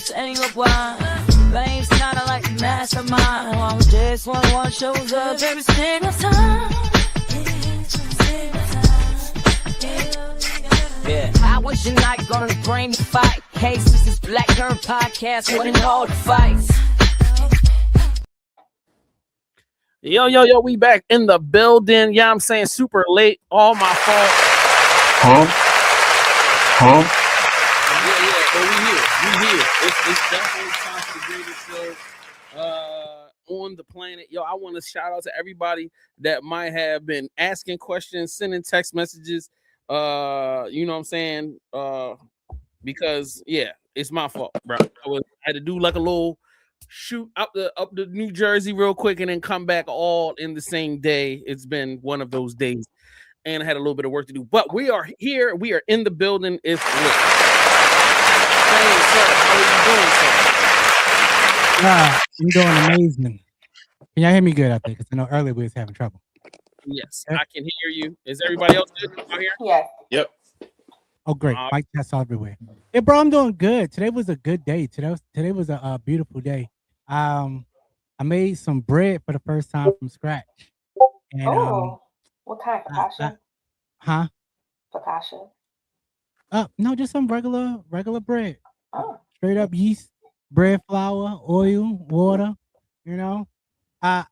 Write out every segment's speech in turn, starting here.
saying goodbye. Flames kinda like the mastermind. While this one shows up every single time. Yeah, I was your night gonna bring the fight. Case, this is Black Girl Podcast, winning all the fights. Yo, we back in the building. Yeah, I'm saying super late. All my fault. Yeah, but we here. It's definitely time for the greatest show on the planet. Yo, I want to shout out to everybody that might have been asking questions, sending text messages. You know what I'm saying? Because yeah, it's my fault, bro. I had to do like a little shoot up the New Jersey real quick and then come back all in the same day. It's been one of those days, and I had a little bit of work to do. But we are here. We are in the building. It's lit. Hey, sir, how are you doing, sir? I'm doing amazing. Can y'all hear me good out there? Because I know earlier we was having trouble. Yes, I can hear you. Is everybody else good out here? Yes. Yep. Oh, great. Mic tests everywhere. Yeah, bro, I'm doing good. Today was a good day. Today was a beautiful day. I made some bread for the first time from scratch. And, what kind of focaccia? Huh? Focaccia? No, just some regular bread. Oh. Straight up yeast, bread flour, oil, water. You know, I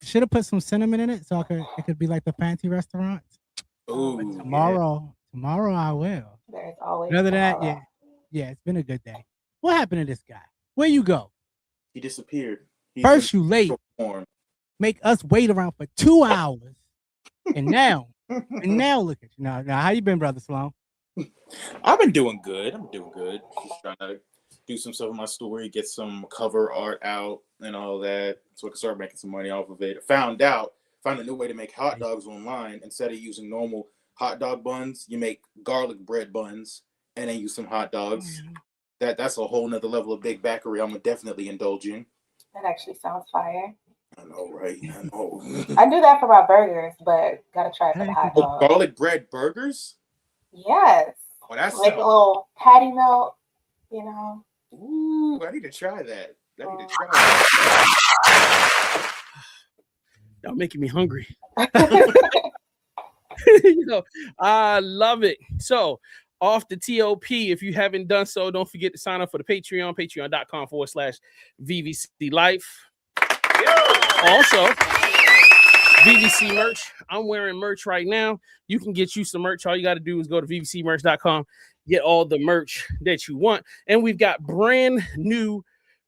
should have put some cinnamon in it so it could be like the fancy restaurants. Ooh, but tomorrow I will. There's always Other than that, yeah, it's been a good day. What happened to this guy? Where you go? He disappeared. First you late, make us wait around for 2 hours, and now look at you. Now how you been, brother Sloan? I've been doing good. Just trying to do some stuff in my story, get some cover art out and all that, so I can start making some money off of it. Found a new way to make hot dogs online. Instead of using normal hot dog buns, you make garlic bread buns and then use some hot dogs. That's a whole nother level of big backery I'm definitely indulging. That actually sounds fire. I know, right? I know. I do that for my burgers, but gotta try it for the hot dog. Garlic bread burgers? Yes. Oh, that's like a little patty melt, you know. Ooh, I need to try that. Y'all making me hungry. I love it. So off the TOP, if you haven't done so, don't forget to sign up for the Patreon, patreon.com/VVC Life. Also, VVC merch. I'm wearing merch right now. You can get you some merch. All you got to do is go to vvcmerch.com, get all the merch that you want. And we've got brand new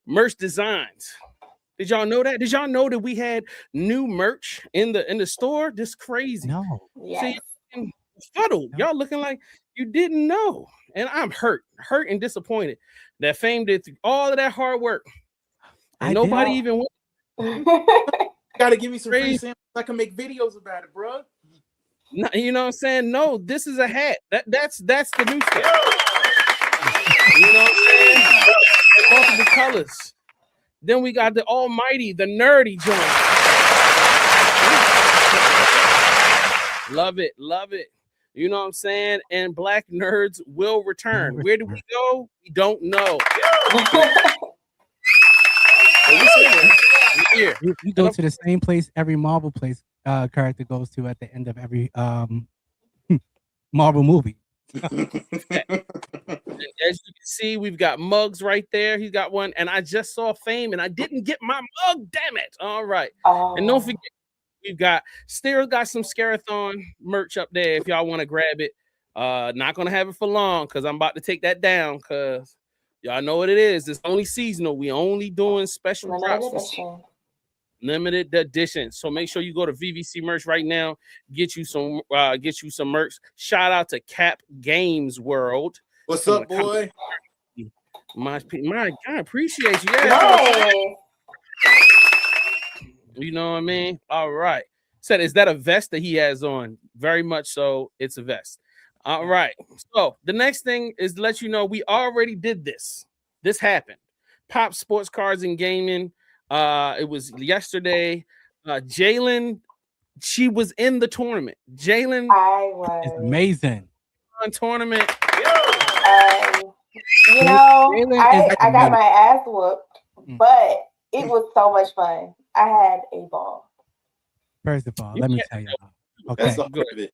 merch designs. Did y'all know that? Did y'all know that we had new merch in the store? This is crazy. No. Yes. See, fuddled. Y'all looking like you didn't know. And I'm hurt and disappointed that Fame did all of that hard work. And nobody even went. Gotta give me some free samples. I can make videos about it, bro. No, you know what I'm saying? No, this is a hat. That's the new stuff. You know what I'm saying? Multiple colors. Then we got the almighty, the nerdy joint. Love it. You know what I'm saying? And Black Nerds will return. Where do we go? We don't know. Here. You go to the same place every Marvel place character goes to at the end of every Marvel movie. As you can see, we've got mugs right there. He's got one, and I just saw Fame, and I didn't get my mug. Damn it! All right, and don't forget, we've got still got some Scarathon merch up there if y'all want to grab it. Not gonna have it for long because I'm about to take that down because y'all know what it is. It's only seasonal. We only doing special drops. Limited edition. So make sure you go to VVC merch right now. Get you some merch. Shout out to Cap Games World. What's up, boy? My God, appreciate you. Yeah. You know what I mean? All right. Said, is that a vest that he has on? Very much so. It's a vest. All right. So the next thing is to let you know we already did this. This happened. Pop Sports Cards and Gaming. It was yesterday. Jalen, she was in the tournament. Jalen, I was amazing. Tournament. You know, Jalen I is got my amazing. ass whooped, Mm. but it was so much fun. I had a ball. First of all, You let me can't- tell y'all. That's Okay, all part of it.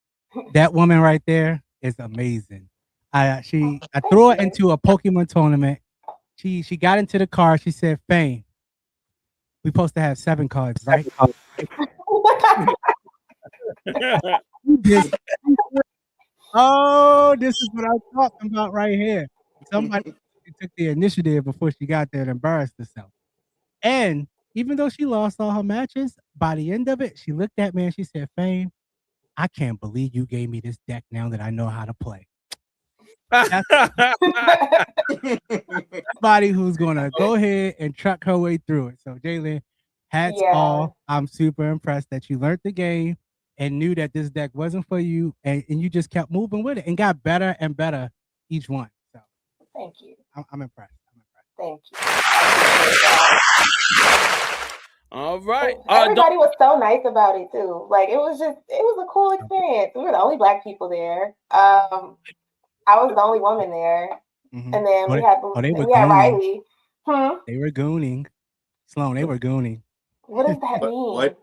that woman right there is amazing. I Thank threw her you. into a Pokemon tournament. She got into the car. She said, "Fame, we supposed to have 7 cards, right?" This- oh, this is what I'm talking about right here. Somebody took the initiative before she got there and embarrassed herself. And even though she lost all her matches, by the end of it, she looked at me and she said, "Fame, I can't believe you gave me this deck now that I know how to play." Somebody who's gonna go ahead and truck her way through it. So Jalen, hats Yeah. off. I'm super impressed that you learned the game and knew that this deck wasn't for you, and you just kept moving with it and got better and better each one. So Thank you. I'm impressed. Thank you. I All appreciate right. that. Everybody was so nice about it too. Like it was a cool experience. We were the only Black people there. I was the only woman there, Mhm. and then Oh, we had they were Riley. They were gooning. Sloan, they were gooning. What does that mean? What?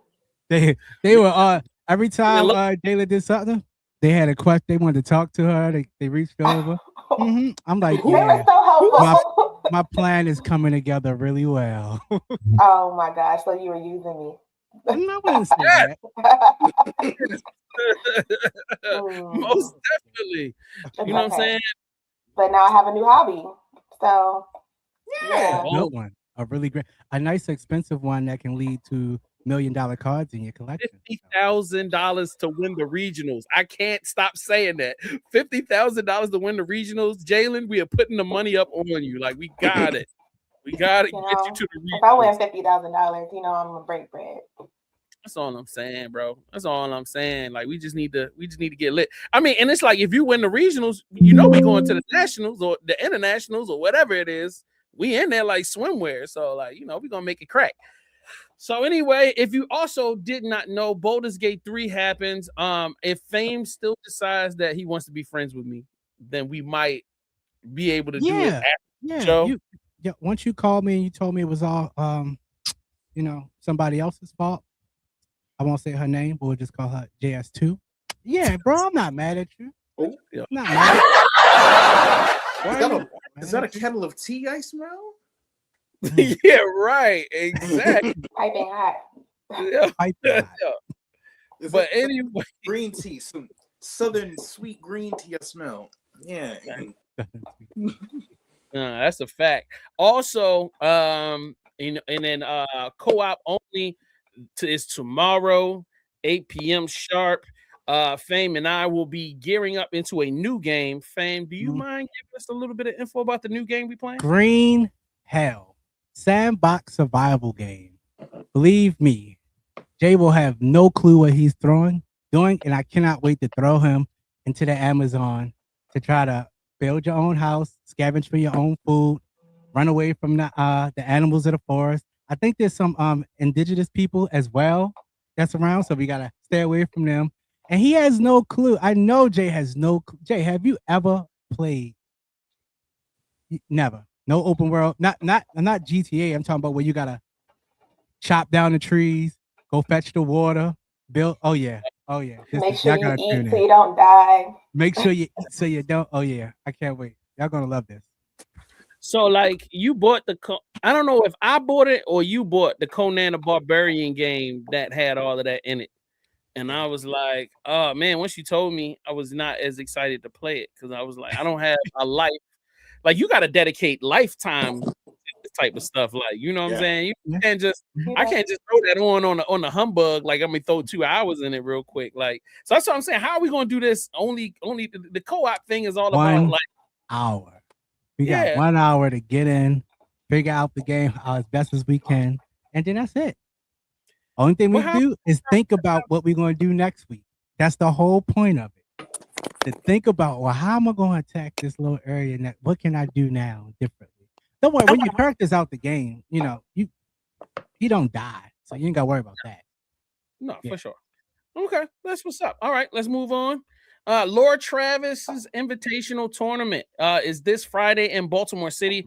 They were every time look- Jayla did something, they had a question. They wanted to talk to her. They reached over. I'm like, They were yeah, so helpful. my plan is coming together really well. Oh my gosh! So you were using me. I wouldn't say that. Most definitely. It's You know what I'm okay. saying? But now I have a new hobby. So yeah. A good one, a really great, a nice expensive one that can lead to $1 million cards in your collection. $50,000 to win the regionals. I can't stop saying that. $50,000 to win the regionals. Jalen, we are putting the money up on you. Like we got it. We got to You get know, you to the regionals. if I win $50,000, you know I'm gonna break bread. That's all I'm saying, bro. That's all I'm saying. Like we just need to get lit. I mean, and it's like if you win the regionals, you know we going to the nationals or the internationals or whatever it is. We in there like swimwear. So like, you know, we're gonna make it crack. So anyway, if you also did not know, Baldur's Gate 3 happens. If Fame still decides that he wants to be friends with me, then we might be able to do it after the show. Once you called me and you told me it was all you know, somebody else's fault. I won't say her name, but we'll just call her JS2. Yeah, bro, I'm not mad at you. Oh, yeah. Not mad. Is that a kettle of tea I smell? Yeah, right. Exactly. Piping hot. Yeah. Piping hot. Yeah. But anyway, green tea, some southern sweet green tea I smell. Yeah. That's a fact. Also, and then co-op only is tomorrow, 8 p.m. sharp. Fame and I will be gearing up into a new game. Fame, do you mind giving us a little bit of info about the new game we playing? Green Hell sandbox survival game. Believe me, Jay will have no clue what he's doing, and I cannot wait to throw him into the Amazon to try to build your own house, scavenge for your own food, run away from the animals of the forest. I think there's some indigenous people as well that's around, so we gotta stay away from them. And he has no clue. I know Jay has no clue. Jay, have you ever played? Never. No open world. Not GTA. I'm talking about where you gotta chop down the trees, go fetch the water, build. Oh yeah. Make sure you eat so you don't die. Make sure you eat so you don't. Oh yeah. I can't wait. Y'all gonna love this. So like you bought I don't know if I bought it or you bought the Conan the Barbarian game that had all of that in it. And I was like, oh man, once you told me, I was not as excited to play it because I was like, I don't have a life. Like you got to dedicate lifetime to this type of stuff. Like, you know what I'm saying? You can't just, I can't just throw that on the humbug. Like I'm gonna throw 2 hours in it real quick. Like, so that's what I'm saying. How are we gonna do this? Only the co-op thing is all about like hour. We got 1 hour to get in, figure out the game as best as we can, and then that's it. Only thing we do is think about what we're going to do next week. That's the whole point of it. To think about, well, how am I going to attack this little area? What can I do now differently? Don't worry, when your character's out the game, you know, you don't die. So you ain't got to worry about that. No, for sure. Okay, that's what's up. All right, let's move on. Lord Travis's Invitational Tournament is this Friday in Baltimore City,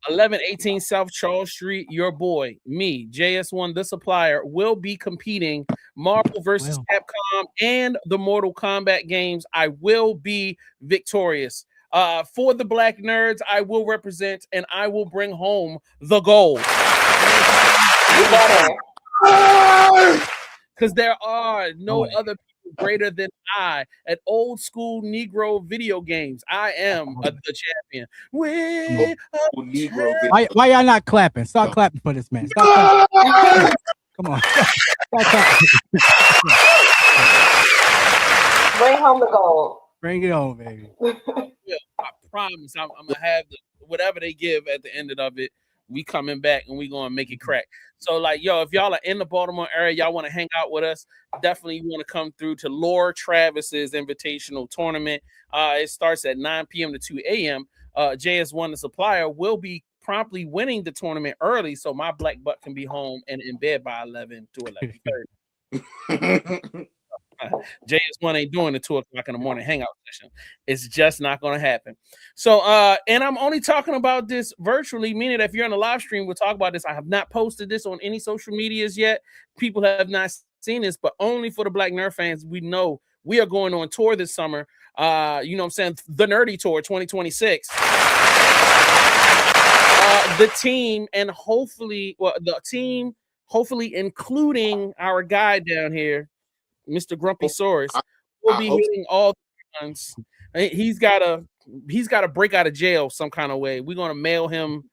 1118 South Charles Street. Your boy, me, JS1, the supplier, will be competing Marvel versus Capcom and the Mortal Kombat games. I will be victorious. For the Black Nerds, I will represent and I will bring home the gold. Because there are no other people greater than I at old school Negro video games. I am the champion. Why y'all not clapping? Start clapping for this man. Start clapping. Come on. Start clapping. Bring home the gold. Bring it on, baby. Yeah, I promise I'm gonna have whatever they give at the end of it. We coming back and we gonna make it crack. So like, yo, if y'all are in the Baltimore area, y'all want to hang out with us, definitely want to come through to Lord Travis's Invitational Tournament. It starts at 9 p.m. to 2 a.m. JS1, the supplier, will be promptly winning the tournament early, so my black butt can be home and in bed by 11 to 11:30. JS1 ain't doing the 2 o'clock in the morning hangout session. It's just not going to happen. So, and I'm only talking about this virtually, meaning that if you're on the live stream, we'll talk about this. I have not posted this on any social medias yet. People have not seen this, but only for the Black Nerd fans. We know we are going on tour this summer. You know what I'm saying? The Nerdy Tour 2026. The team and hopefully including our guy down here, Mr. Grumpy Saurus, will be hitting all the guns. He's got to break out of jail some kind of way. We're gonna mail him,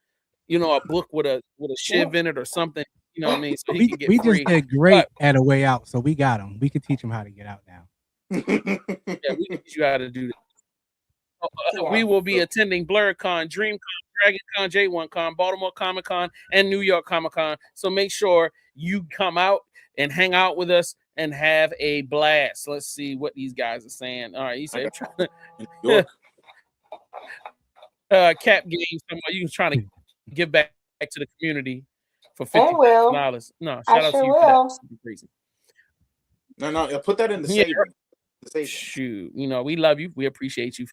a book with a shiv in it or something. You know what I mean? So he can get free. Just did great at a way out, so we got him. We can teach him how to get out now. Yeah, we can teach you how to do that. We will be attending BlerdCon, DreamCon, DragonCon, J1Con, Baltimore Comic Con, and New York Comic Con. So make sure you come out and hang out with us and have a blast. Let's see what these guys are saying. All right, he said, Cap Games, you trying to give back to the community for $50. No, shout out to you for that. Crazy. No, put that in the savings. Shoot, we love you. We appreciate you.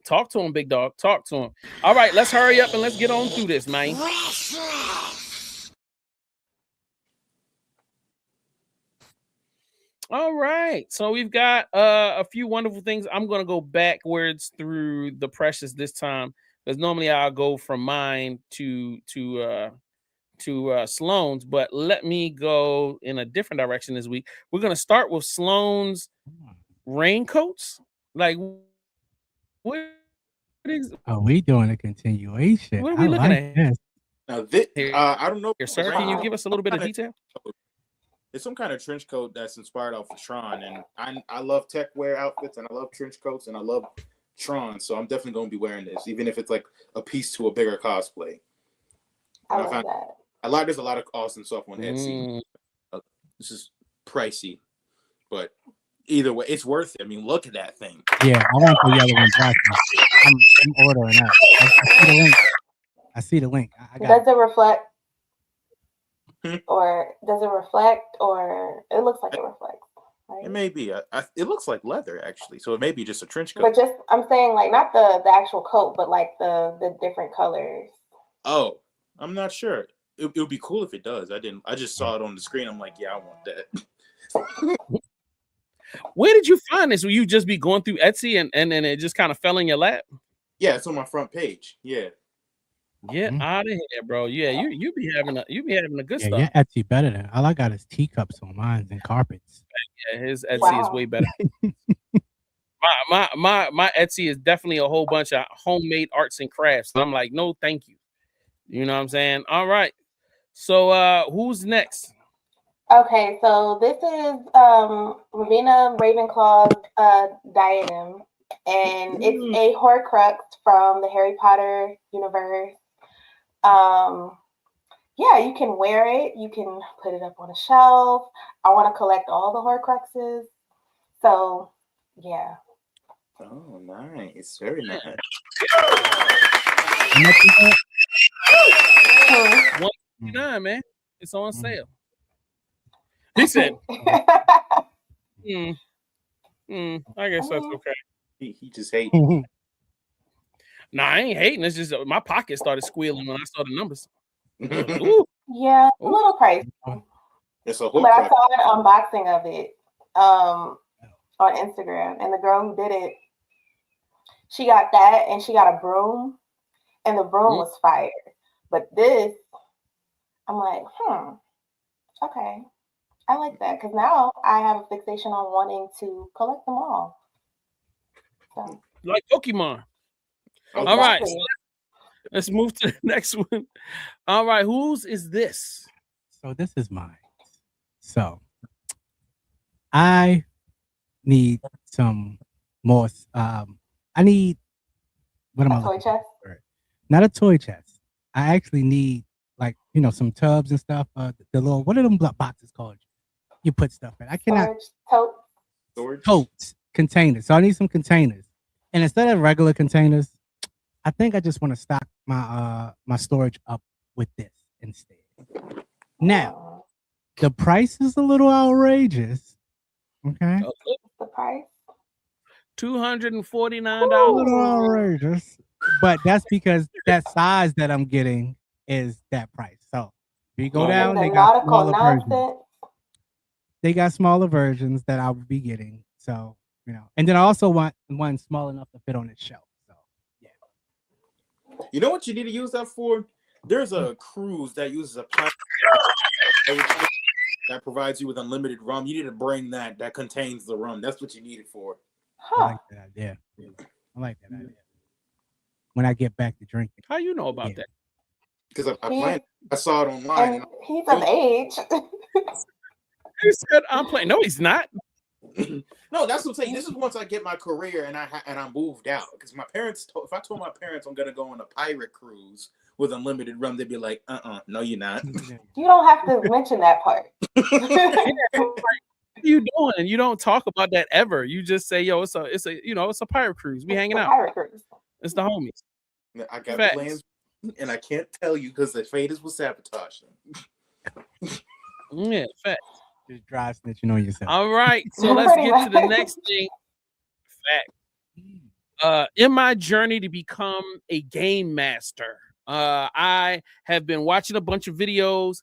Talk to him, big dog. Talk to him. All right, let's hurry up and let's get on through this, man. All right, so we've got a few wonderful things. I'm going to go backwards through the precious this time because normally I'll go from mine to Sloan's, but let me go in a different direction this week. We're going to start with Sloan's raincoats. Like, what is? Are we doing a continuation? What are we looking at? This. Now, I don't know. Here, sir, can you give us a little bit of detail? It's some kind of trench coat that's inspired off of Tron, and I love tech wear outfits, and I love trench coats, and I love Tron, so I'm definitely going to be wearing this, even if it's like a piece to a bigger cosplay. I love that. There's a lot of awesome stuff on Etsy. This is pricey, but either way, it's worth it. I mean, look at that thing. Yeah, I want the yellow and black. I'm ordering that. I see the link. Does it reflect? Or does it reflect? Or it looks like it reflects. Right? It may be. It looks like leather actually, so it may be just a trench coat. But just I'm saying, like, not the actual coat, but like the different colors. Oh, I'm not sure. It would be cool if it does. I just saw it on the screen. I'm like, yeah, I want that. Where did you find this? Will you just be going through Etsy and then it just kind of fell in your lap? Yeah, it's on my front page. Yeah. Get out of here, bro. Yeah, you be having a good stuff. Yeah, Etsy better than all I got is teacups on mine and carpets. Yeah, his Etsy is way better. my Etsy is definitely a whole bunch of homemade arts and crafts. So I'm like, no, thank you. You know what I'm saying? All right. So who's next? Okay, so this is Ravina Ravenclaw's diadem, and it's a Horcrux from the Harry Potter universe. Yeah, you can wear it. You can put it up on a shelf. I want to collect all the Horcruxes. So, yeah. Oh, nice. Very nice. $1.99, man. It's on sale. He said, I guess that's okay. He just hates. Nah, I ain't hating. It's just my pocket started squealing when I saw the numbers. Yeah, a little pricey. It's a whole but I saw an unboxing of it on Instagram, and the girl who did it, she got that, and she got a broom, and the broom was fire. But this, I'm like, okay, I like that, because now I have a fixation on wanting to collect them all. So. Like Pokemon. Exactly. All right, so let's move to the next one. All right, whose is this? So this is mine. So I need some more. I need what am I looking for? Not a toy chest. I actually need some tubs and stuff. The little, what are them boxes called? You put stuff in. I cannot. Storage. Totes, containers. So I need some containers. And instead of regular containers, I think I just want to stock my my storage up with this instead. Now, the price is a little outrageous. Okay. The price? $249. A little outrageous. But that's because that size that I'm getting is that price. So if you go down, they got smaller versions. They got smaller versions that I would be getting. So, and then I also want one small enough to fit on its shelf. So, yeah. You know what you need to use that for? There's a cruise that uses a plastic that provides you with unlimited rum. You need to bring that contains the rum. That's what you need it for. I like that idea. When I get back to drinking. How you know about that? Because I saw it online. And he's of age. He said I'm playing. No, he's not. No, that's what I'm saying. This is once I get my career and I moved out. Because my parents, if I told my parents I'm gonna go on a pirate cruise with unlimited rum, they'd be like, no, you're not. You don't have to mention that part. What are you doing? You don't talk about that ever. You just say, yo, it's a pirate cruise. We hanging out. Pirate cruise. It's the homies. I got plans, and I can't tell you because the faders will sabotage them. Yeah, facts. Just dry snitching on yourself. All right, so let's get to the next thing. Fact. In my journey to become a game master, I have been watching a bunch of videos.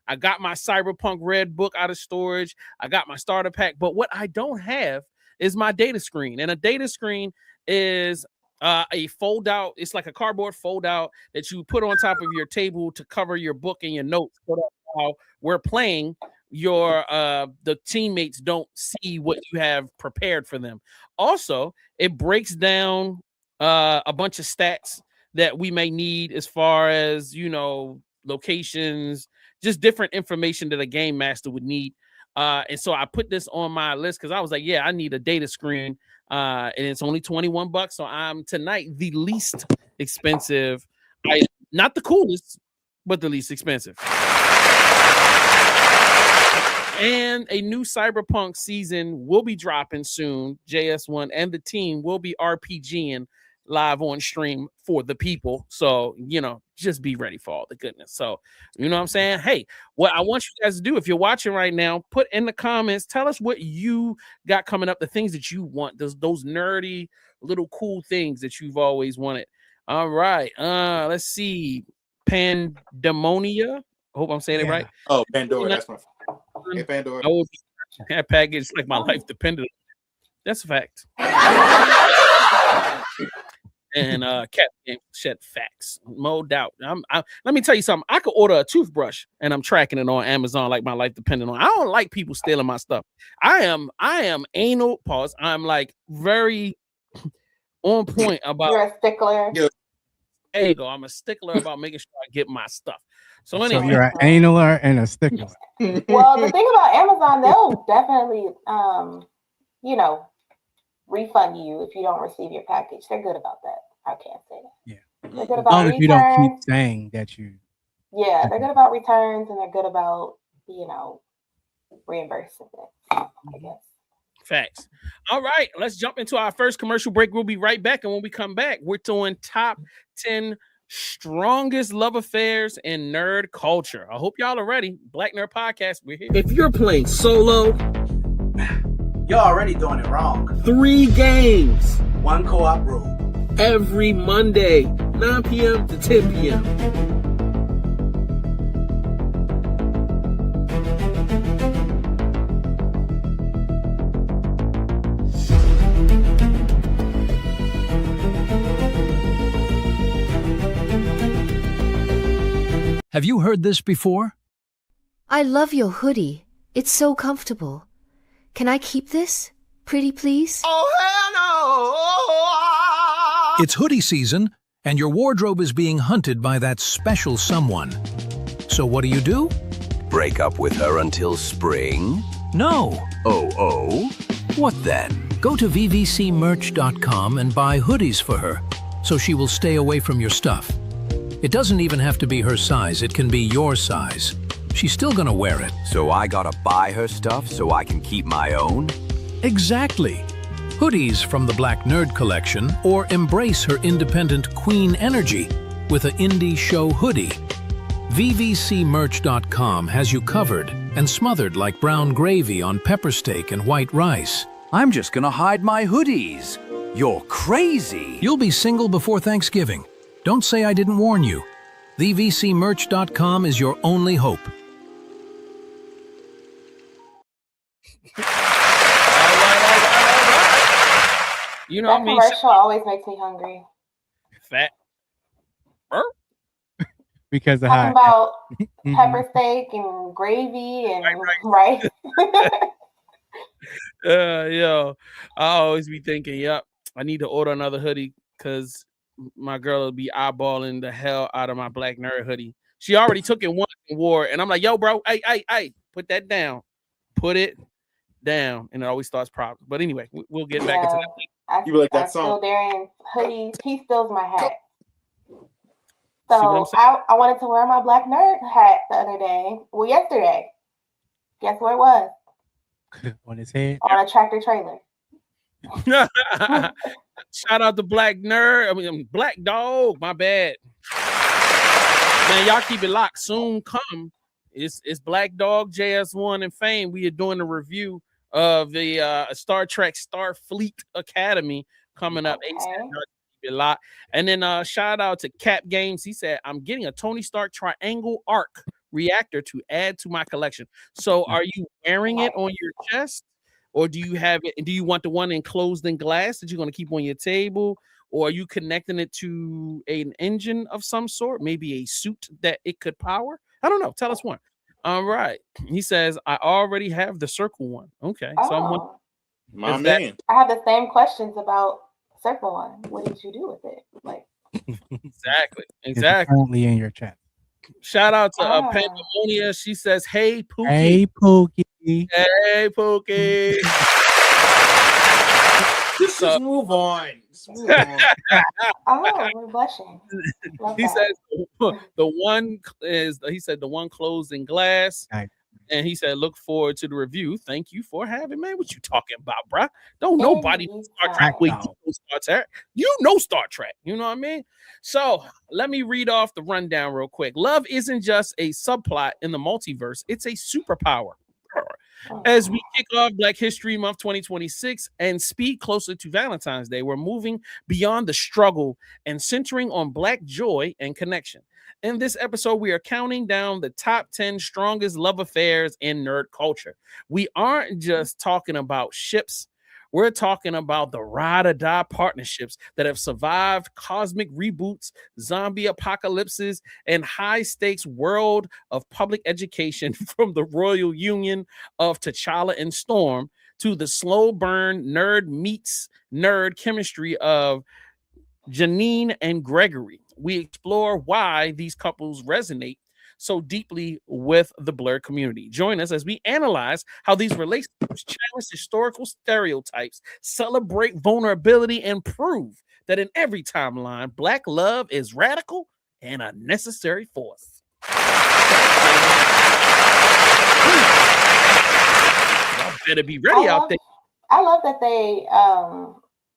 I got my Cyberpunk Red book out of storage. I got my starter pack, but what I don't have is my data screen. And a data screen is a fold out. It's like a cardboard fold out that you put on top of your table to cover your book and your notes. So that while we're playing, the teammates don't see what you have prepared for them. Also, it breaks down a bunch of stats that we may need as far as locations, just different information that a game master would need. And so I put this on my list because I was like, yeah, I need a data screen. And it's only $21. So I'm tonight the least expensive item. Not the coolest, but the least expensive. And a new Cyberpunk season will be dropping soon. JS1 and the team will be RPGing live on stream for the people. So, just be ready for all the goodness. So, you know what I'm saying? Hey, what I want you guys to do, if you're watching right now, put in the comments, tell us what you got coming up, the things that you want, those nerdy little cool things that you've always wanted. All right. Let's see. Pandemonia. I hope I'm saying it right. Oh, Pandora. That's my Hey, Pandora. I would have package like my life depended. That's a fact. And Cat Game shed facts, no doubt. Let me tell you something. I could order a toothbrush and I'm tracking it on Amazon like my life depended on. I don't like people stealing my stuff. I am anal. Pause. I'm like very on point about. You're a stickler. There you go. I'm a stickler about making sure I get my stuff. So anyway, so you're an analer and a stickler. Well, the thing about Amazon, they'll definitely, refund you if you don't receive your package. They're good about that. I can't say that. Yeah. They're good about returns. If you don't keep saying that you. Yeah, they're good about returns and they're good about, reimbursing it, I guess. Facts. All right, let's jump into our first commercial break. We'll be right back. And when we come back, we're doing top 10 strongest love affairs in nerd culture. I hope y'all are ready. Black Nerd Podcast, we're here. If you're playing solo, You're already doing it wrong. 3 games. 1 co-op rule. Every Monday, 9 p.m. to 10 p.m. Have you heard this before? I love your hoodie. It's so comfortable. Can I keep this? Pretty please? Oh, hell no! It's hoodie season, and your wardrobe is being hunted by that special someone. So what do? Break up with her until spring? No. Oh. What then? Go to vvcmerch.com and buy hoodies for her, so she will stay away from your stuff. It doesn't even have to be her size, it can be your size. She's still gonna wear it. So I gotta buy her stuff so I can keep my own? Exactly. Hoodies from the Black Nerd collection, or embrace her independent queen energy with an indie show hoodie. vvcmerch.com has you covered and smothered like brown gravy on pepper steak and white rice. I'm just gonna hide my hoodies. You're crazy. You'll be single before Thanksgiving. Don't say I didn't warn you. vvcmerch.com is your only hope. You know That what I mean? commercial always makes me hungry. Fat. Because of Talking how about pepper steak and gravy and rice. Yo, I always be thinking, yep, I need to order another hoodie because my girl will be eyeballing the hell out of my Black Nerd hoodie. She already took it once and wore it, and I'm like, yo, bro, hey, put that down. Put it down. And it always starts problems. But anyway, we'll get back into that. You like that I'm song? still Darian's hoodies. He steals my hat. See what I'm So saying? I wanted to wear my Black Nerd hat the other day. Well, yesterday. Guess where it was? on his head. On a tractor trailer. Shout out to Black Nerd. I mean, Black Dog. My bad. Man, y'all keep it locked. Soon come. It's Black Dog, JS1, and Fame. We are doing a review of the Star Trek Starfleet Academy coming up. Okay. Keep it locked. And then shout out to Cap Games. He said, I'm getting a Tony Stark Triangle Arc reactor to add to my collection. So are you wearing it on your chest? Or do you have it? Do you want the one enclosed in glass that you're going to keep on your table? Or are you connecting it to an engine of some sort? Maybe a suit that it could power? I don't know. Tell us one. All right. He says, I already have the circle one. Okay. So I'm wondering, My man. I have the same questions about circle one. What did you do with it? Like exactly. It's currently in your chat. Shout out to Pandemonia. She says, hey, Pookie. Hey, Pookie. Hey, Pookie. Just move on. oh, we're blushing. Love He that. says the one closed in glass. Nice. And he said, look forward to the review. Thank you for having me. What you talking about, bruh? Don't nobody know Star Trek. Wait, you know Star Trek. You know Star Trek. You know what I mean? So let me read off the rundown real quick. Love isn't just a subplot in the multiverse. It's a superpower. As we kick off Black History Month 2026 and speed closer to Valentine's Day, we're moving beyond the struggle and centering on Black joy and connection. In this episode, we are counting down the top 10 strongest love affairs in nerd culture. We aren't just talking about ships. We're talking about the ride or die partnerships that have survived cosmic reboots, zombie apocalypses, and high stakes world of public education, from the Royal Union of T'Challa and Storm to the slow burn nerd meets nerd chemistry of Janine and Gregory. We explore why these couples resonate so deeply with the Blerd community. Join us as we analyze how these relationships challenge historical stereotypes, celebrate vulnerability, and prove that in every timeline, Black love is radical and a necessary force. Y'all better be ready out there. I love that they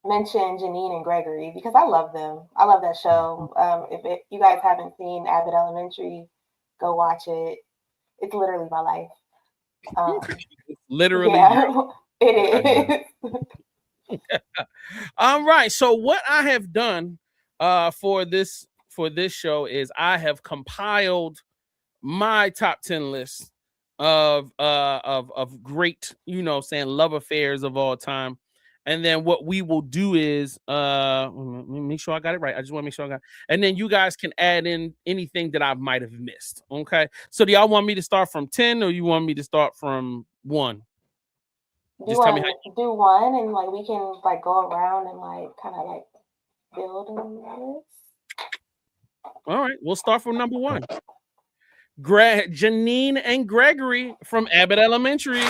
mentioned Janine and Gregory because I love them. I love that show. If you guys haven't seen Abbott Elementary, go watch it. It's literally my life. Literally. Yeah. It is. All right. So what I have done for this show is I have compiled my top 10 list of great, saying love affairs of all time. And then what we will do is let me make sure I got it right. I just want to make sure I got it. And then you guys can add in anything that I might have missed. Okay. So do y'all want me to start from 10 or you want me to start from 1? Just tell me how you do 1 and like we can like go around and like kind of like build on this. All right, we'll start from number 1. Janine and Gregory from Abbott Elementary.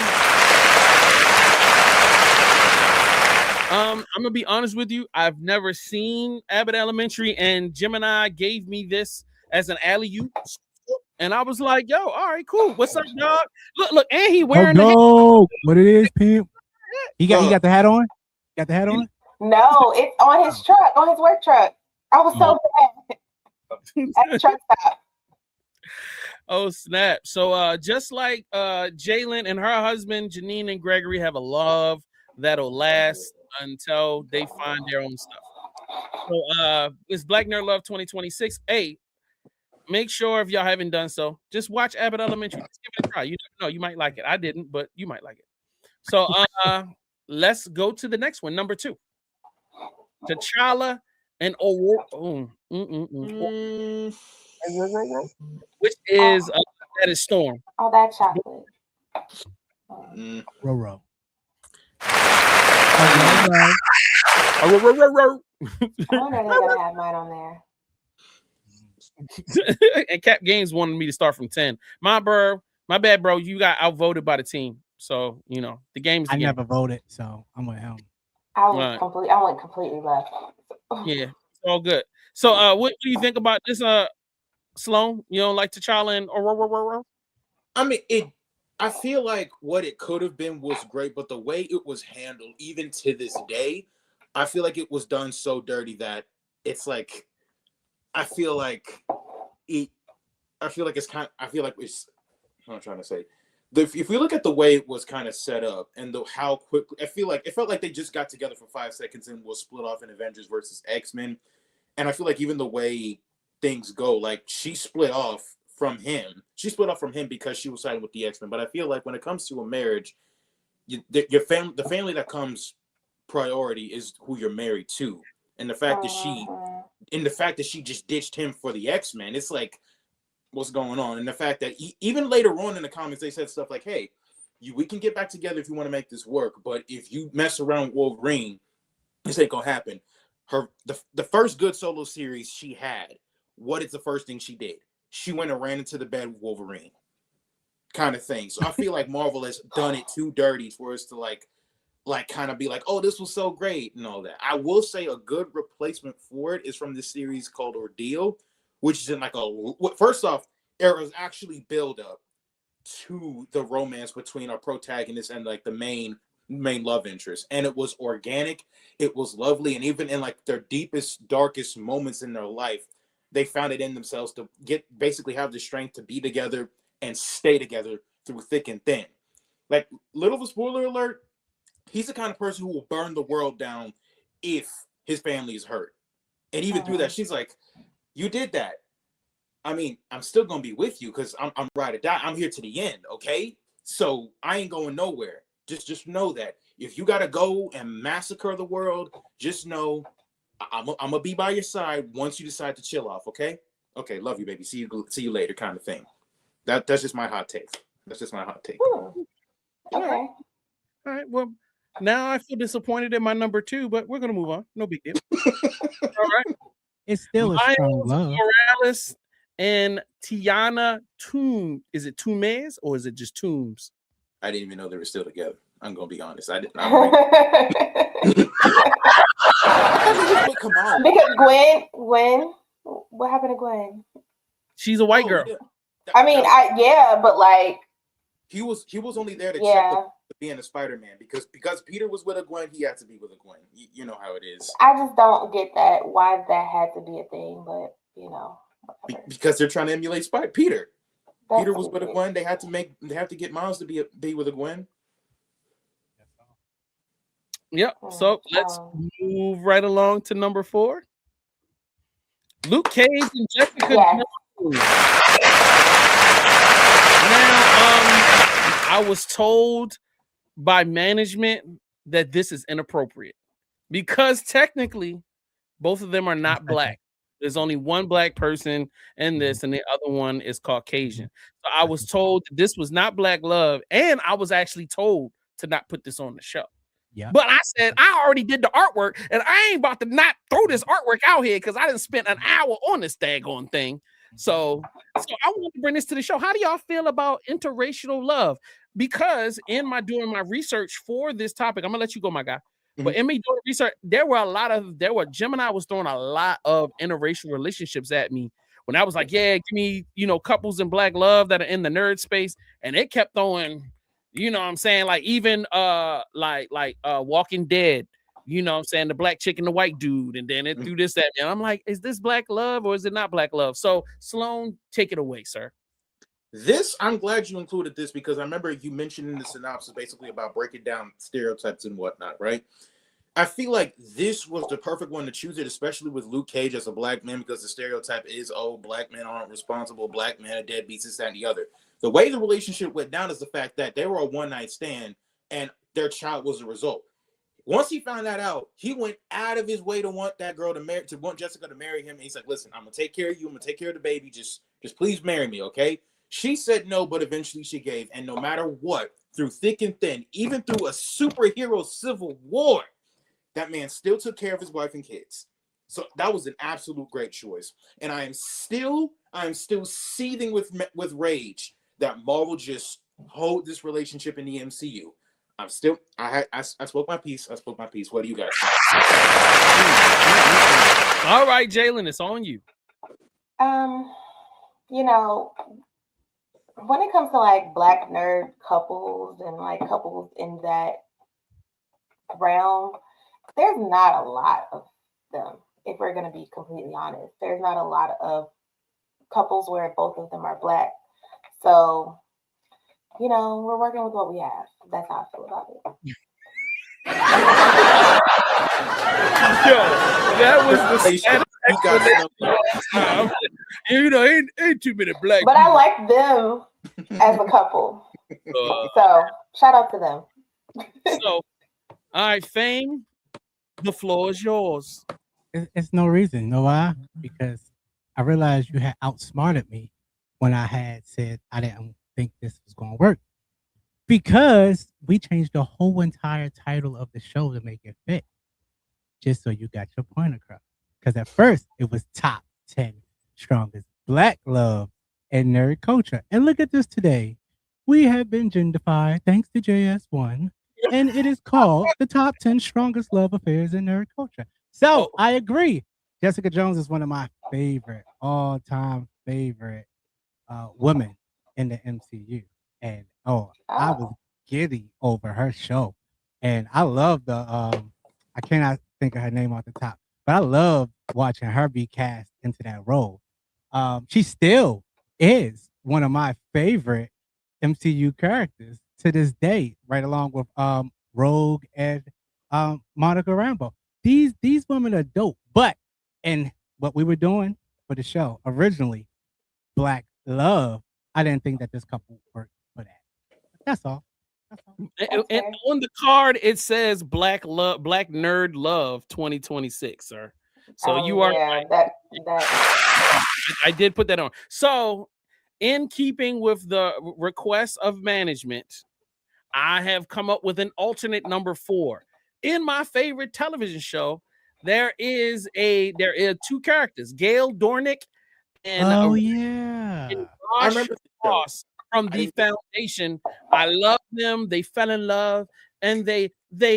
I'm gonna be honest with you. I've never seen Abbott Elementary, and Gemini gave me this as an alley-oop, and I was like, "Yo, all right, cool. What's up, dog? Look, and he wearing the hat. What it is, pimp? He got the hat on. Got the hat on? No, it's on his truck, on his work truck. I was so bad at the truck stop. Oh snap! So just like Jalen and her husband Janine and Gregory have a love that'll last until they find their own stuff. So it's Black Nerd Love 2026. Hey, make sure if y'all haven't done so, just watch Abbott Elementary. Just give it a try. You never know, you might like it. I didn't, but you might like it. So let's go to the next one, number 2. T'Challa and which is that is Storm. Oh, that chocolate. Roro. I wonder if they're gonna have mine on there. And Cap Games wanted me to start from 10. My bad, bro. You got outvoted by the team. So, the game's the game. Never voted, so I'm with him. I went completely left. Yeah, it's all good. So, what do you think about this, Sloan? You don't like T'Challa and I mean, I feel like what it could have been was great, but the way it was handled, even to this day, I feel like it was done so dirty that it's like, I feel like it's what I'm trying to say. If we look at the way it was kind of set up and how quickly, it felt like they just got together for 5 seconds and was split off in Avengers versus X-Men. And I feel like even the way things go, like she split off from him because she was siding with the X-Men. But I feel like when it comes to a marriage, the family that comes priority is who you're married to. And the fact that she just ditched him for the X-Men, it's like, what's going on? And the fact that even later on in the comics, they said stuff like, hey, we can get back together if you want to make this work, but if you mess around with Wolverine, this ain't gonna happen. The first good solo series she had, what is the first thing she did? She went and ran into the bed with Wolverine, kind of thing. So I feel like Marvel has done it too dirty for us to like kind of be like, oh, this was so great and all that. I will say a good replacement for it is from this series called Ordeal, which is in like first off, there was actually build up to the romance between our protagonist and like the main love interest, and it was organic, it was lovely, and even in like their deepest, darkest moments in their life, they found it in themselves to basically have the strength to be together and stay together through thick and thin. Like, little of a spoiler alert, he's the kind of person who will burn the world down if his family is hurt. And even through that, she's like, you did that. I mean, I'm still gonna be with you because I'm ride or die. I'm here to the end, okay? So I ain't going nowhere. Just know that if you gotta go and massacre the world, just know I'm gonna be by your side once you decide to chill off, okay? Okay, love you, baby. See you later, kind of thing. That's just my hot take. Okay. All right. Well, now I feel disappointed in my number 2, but we're gonna move on. No big deal. All right. It's still a strong love. Morales and Tiana Toom. Is it Toomes or is it just Toombs? I didn't even know they were still together. I'm gonna be honest. I didn't. Come on. Because Gwen. What happened to Gwen? She's a white girl. I mean, but like he was only there to check being a Spider-Man because Peter was with a Gwen, he had to be with a Gwen. You know how it is. I just don't get that why that had to be a thing, but because they're trying to emulate Peter. Peter was with a Gwen. They have to get Miles to be with a Gwen. Yep. So let's move right along to number 4. Luke Cage and Jessica Jones. Now, I was told by management that this is inappropriate because technically both of them are not black. There's only one black person in this, and the other one is Caucasian. So I was told this was not black love, and I was actually told to not put this on the show. Yeah. But I said I already did the artwork, and I ain't about to not throw this artwork out here because I didn't spend an hour on this daggone thing. So I want to bring this to the show. How do y'all feel about interracial love? Because doing my research for this topic, I'm gonna let you go, my guy. But in me doing research, Gemini was throwing a lot of interracial relationships at me when I was like, yeah, give me, couples in black love that are in the nerd space. And it kept throwing, what I'm saying? Like even Walking Dead, what I'm saying? The black chick and the white dude. And then it threw this at me. And I'm like, is this black love or is it not black love? So Sloan, take it away, sir. I'm glad you included this because I remember you mentioned in the synopsis basically about breaking down stereotypes and whatnot, right? I feel like this was the perfect one to choose it, especially with Luke Cage as a black man, because the stereotype is, black men aren't responsible, black men are deadbeats, this, that, and the other. The way the relationship went down is the fact that they were a one-night stand and their child was the result. Once he found that out, he went out of his way to want that girl to want Jessica to marry him. And he's like, listen, I'm going to take care of you. I'm going to take care of the baby. Just please marry me, okay? She said no, but eventually she gave. And no matter what, through thick and thin, even through a superhero civil war, that man still took care of his wife and kids. So that was an absolute great choice. And I am still seething with rage that Marvel just hold this relationship in the MCU. I spoke my piece. What do you guys think? All right, Jalen, it's on you. When it comes to like black nerd couples and like couples in that realm, there's not a lot of them. If we're going to be completely honest, there's not a lot of couples where both of them are black. So, we're working with what we have. That's how I feel about it. Yo, that was the ain't too many black. But people. I like them as a couple. So shout out to them. So, all right, Fame, the floor is yours. It's no reason, you know why? Because I realized you had outsmarted me when I had said I didn't think this was going to work. Because we changed the whole entire title of the show to make it fit. Just so you got your point across. Because at first, it was top 10 strongest black love and nerd culture. And look at this today. We have been genderfied thanks to JS1. And it is called the top 10 strongest love affairs in nerd culture. So I agree. Jessica Jones is one of my all-time favorite women in the MCU. And I was giddy over her show. And I love I cannot think of her name off the top, but I love watching her be cast into that role. She still is one of my favorite MCU characters to this day, right along with Rogue and Monica Rambeau. These women are dope. But in what we were doing for the show originally, Black Love, I didn't think that this couple worked for that. That's all. And on the card, it says Black Nerd Love 2026, sir. So you are right. I did put that on. So, in keeping with the request of management, I have come up with an alternate number 4. In my favorite television show, there are 2 characters, Gail Dornick and and Josh Ross from the Foundation. I love them. They fell in love, and they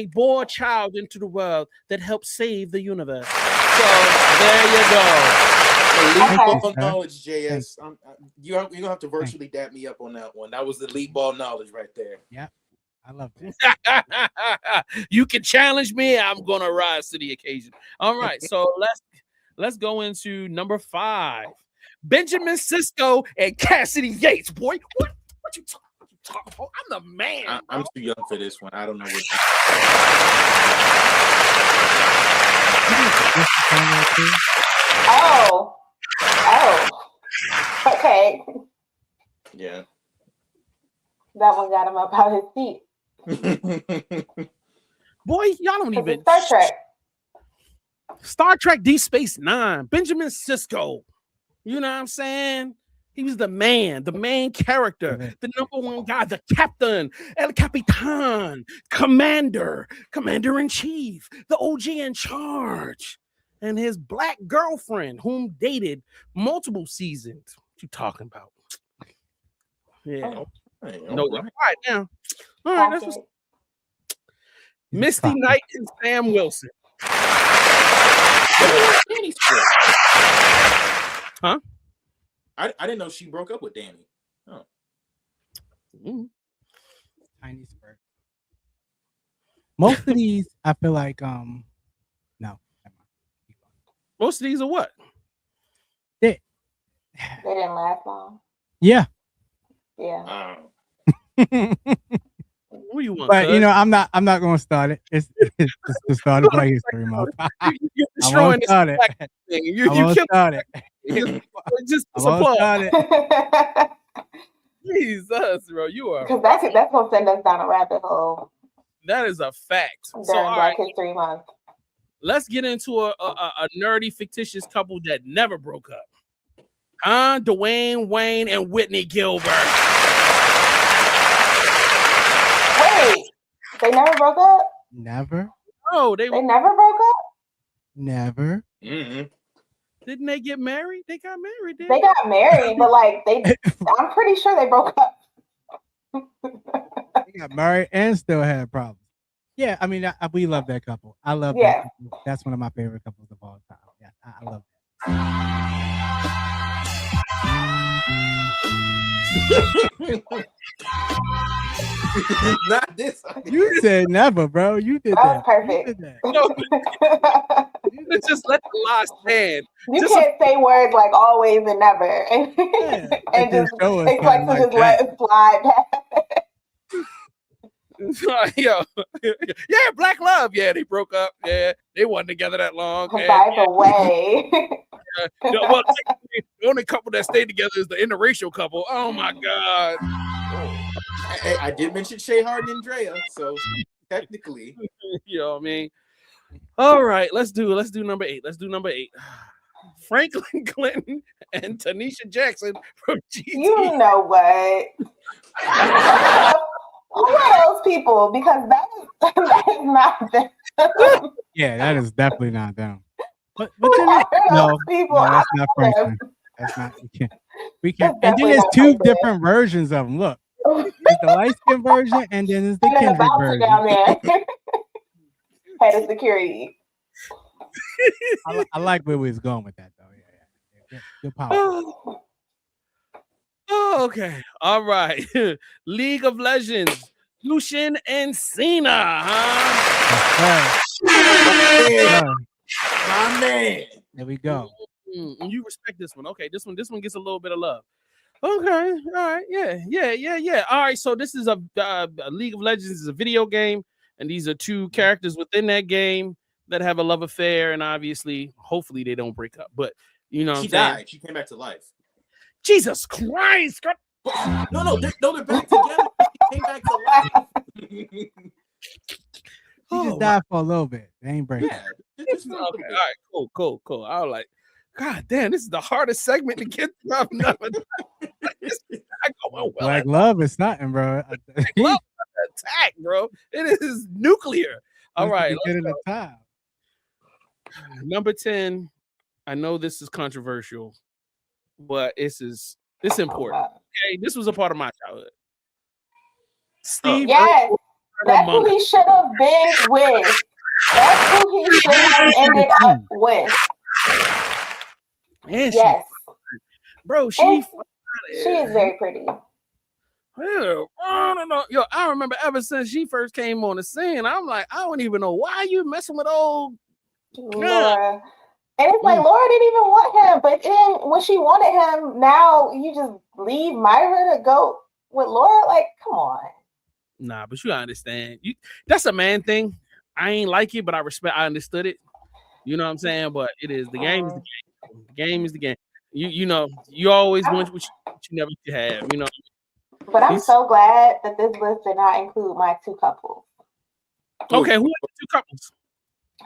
bore a child into the world that helped save the universe. So there you go. Lead ball knowledge, JS. You're gonna have to virtually dap me up on that one. That was the lead ball knowledge right there. Yeah, I love this. You can challenge me. I'm gonna rise to the occasion. All right, so let's go into number 5. Benjamin Sisko and Cassidy Yates, boy. What you talking? I'm the man. I'm too young for this one. I don't know what. Oh. Okay. Yeah. That one got him up out his seat. Boy, y'all don't even. Star Trek. Star Trek Deep Space Nine. Benjamin Sisko. You know what I'm saying? He was the man, the main character, the number one guy, the captain, El Capitan, commander-in-chief, the OG in charge, and his black girlfriend, whom dated multiple seasons. What you talking about? Yeah. No, you're right now. All right, that's Misty Knight and Sam Wilson. Huh? I didn't know she broke up with Danny. Oh. Tiny spurt. Most of these, I feel like, no. Most of these are what? They didn't last long. Yeah. Yeah. What do you want? But I'm not gonna start it. It's the start of Black History Month. You're destroying this start it. thing. You start it. Just start it. Jesus, bro, you are. Because that's gonna send us down a rabbit hole. That is a fact. During Black History Month. Let's get into a nerdy fictitious couple that never broke up. Dwayne Wayne and Whitney Gilbert. Wait, they never broke up? Never. Oh, they never broke up? Never. Mm-hmm. Didn't they get married? They got married. They got married, but I'm pretty sure they broke up. They got married and still had problems. Yeah, I mean, we love that couple. I love that couple. That's one of my favorite couples of all time. Yeah, I love that. Not this. You said never, bro. You did that. That was perfect. You did that. Let's just let the lie stand. You can't say words like always and never, and just expect to just let it slide past. Yeah, Black Love. Yeah, they broke up. Yeah, they wasn't together that long. By the way. Well, the only couple that stayed together is the interracial couple. Oh my God. I did mention Shay Harden and Drea, so technically, you know what I mean. All right, let's do number 8. Let's do number 8. Franklin Clinton and Tanisha Jackson from GT. You know what? Who are those people? Because that is not them. Yeah, that is definitely not them. But no, that's not Franklin. That's not. We can't. And then there's 2 different versions of them. Look, there's the light skin version, and then there's the Kendrick version. Down there. Head of security. I like where we was going with that, though. Yeah. Good power. Oh, okay. All right. League of Legends. Lucian and Cena, huh? My man. There we go. You respect this one. Okay, this one gets a little bit of love. Okay, all right, yeah. All right, so this is a League of Legends is a video game, and these are 2 characters within that game that have a love affair, and obviously, hopefully, they don't break up. But you know, she died. She came back to life. Jesus Christ! No, they're back together. She came back to life. She just died for a little bit. They ain't breaking. Yeah. Okay, all right, cool. I was like, God damn, this is the hardest segment to get through. Black Love is nothing, bro. Love attack, bro. It is nuclear. All right, get in the top. Number 10. I know this is controversial, but it's important. Okay, this was a part of my childhood. Steve. Yes, that's who he should have been with. That's who he should have ended up with. Yes. Bro, she is very pretty. I don't know. Yo, I remember ever since she first came on the scene, I'm like, I don't even know why you messing with old Laura. And it's like Laura didn't even want him, but then when she wanted him, now you just leave Myra to go with Laura. Like, come on. Nah, but you gotta understand. That's a man thing. I ain't like it, but I understood it. You know what I'm saying? But it is the game is the game. The game is the game. You know, you always want what you never have, you know. But I'm so glad that this list did not include my two couples. Okay, who are the two couples?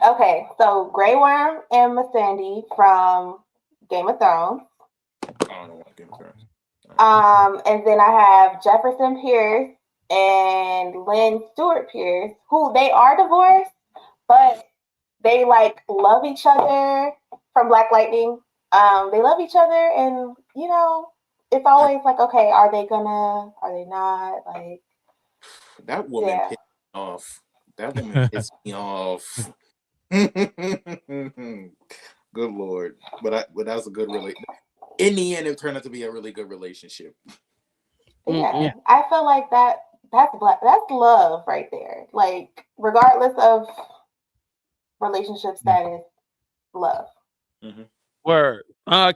Okay, so Grey Worm and Missandei from Game of Thrones. I don't know what Game of Thrones. And then I have Jefferson Pierce and Lynn Stewart Pierce, who they are divorced, but they like love each other from Black Lightning. They love each other, and you know, it's always like, okay, are they not? Like, that woman pissed me off. That woman pissed me off. Good Lord. But that was a good relationship. In the end, it turned out to be a really good relationship. Yeah. I feel like that's love right there. Like, regardless of relationship status, love. Mm-hmm. Word.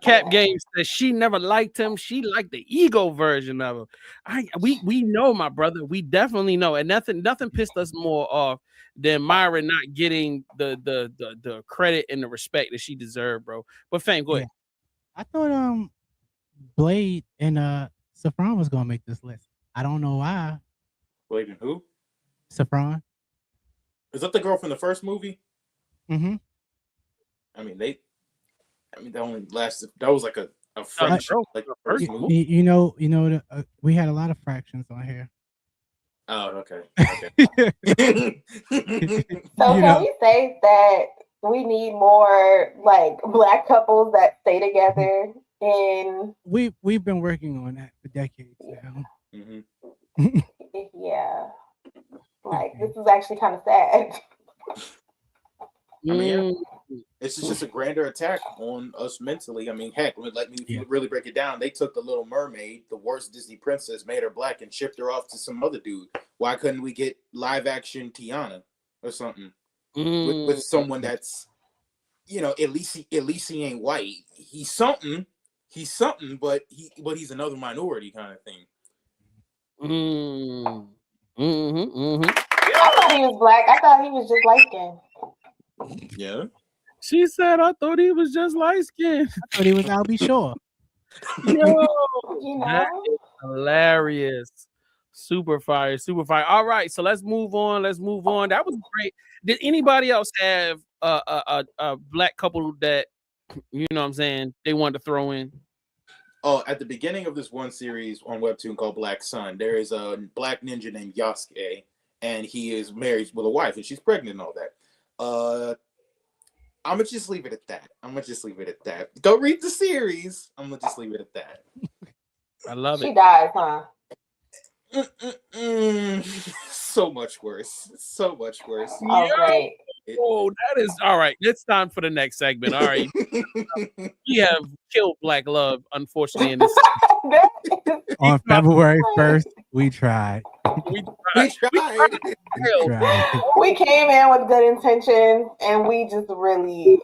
Cap Game says she never liked him. She liked the ego version of him. We know, my brother. We definitely know, and nothing pissed us more off than Myra not getting the credit and the respect that she deserved, bro. But Fame, go ahead. I thought Blade and Saffron was gonna make this list. I don't know why. Blade and who? Saffron. Is that the girl from the first movie? Mm-hmm. I mean, that only lasted. That was like a friendship, like the first movie. You know, we had a lot of fractions on here. Oh, okay. So can we say that we need more like Black couples that stay together? We've been working on that for decades now. Mm-hmm. Yeah, like this is actually kind of sad. I mean, it's just a grander attack on us mentally. I mean, heck, let me really break it down. They took the Little Mermaid, the worst Disney princess, made her Black, and shipped her off to some other dude. Why couldn't we get live action Tiana or something with someone that's, you know, at least he ain't white. He's something, but he's another minority kind of thing. I thought he was Black. I thought he was just light skinned. Yeah. She said, I thought he was just light skinned. I thought he was Albie Shaw. Yo, you know? That is hilarious. Super fire. All right, so let's move on. That was great. Did anybody else have a Black couple that, you know what I'm saying, they wanted to throw in? Oh, at the beginning of this one series on Webtoon called Black Sun, there is a Black ninja named Yasuke, and he is married with a wife, and she's pregnant and all that. I'm gonna just leave it at that. Go read the series. I'm gonna just leave it at that. I love it. She dies, huh? So much worse. Oh, great. Oh, that is all right. It's time for the next segment. All right. We have killed Black love, unfortunately, in this. On February 1st, we tried. We tried. We came in with good intentions, and we just really.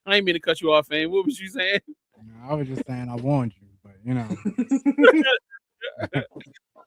I ain't mean to cut you off, Fame. What was you saying? I was just saying I warned you, but you know.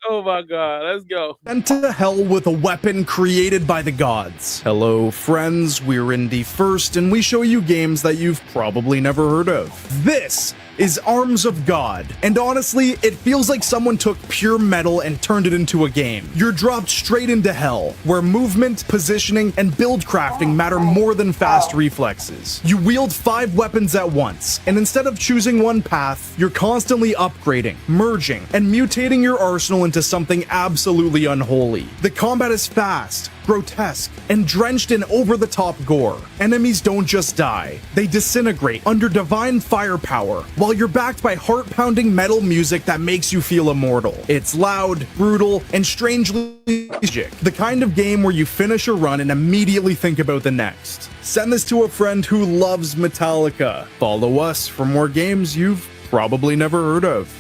Oh my God, let's go. Sent to hell with a weapon created by the gods. Hello, friends. We're Indie First, and we show you games that you've probably never heard of. This is Arms of God, and honestly, it feels like someone took pure metal and turned it into a game. You're dropped straight into hell, where movement, positioning, and build crafting matter more than fast reflexes. You wield 5 weapons at once, and instead of choosing one path, you're constantly upgrading, merging, and mutating your arsenal into something absolutely unholy. The combat is fast, grotesque, and drenched in over-the-top gore. Enemies don't just die, they disintegrate under divine firepower, while you're backed by heart-pounding metal music that makes you feel immortal. It's loud, brutal, and strangely magic. The kind of game where you finish a run and immediately think about the next. Send this to a friend who loves Metallica. Follow us for more games you've probably never heard of.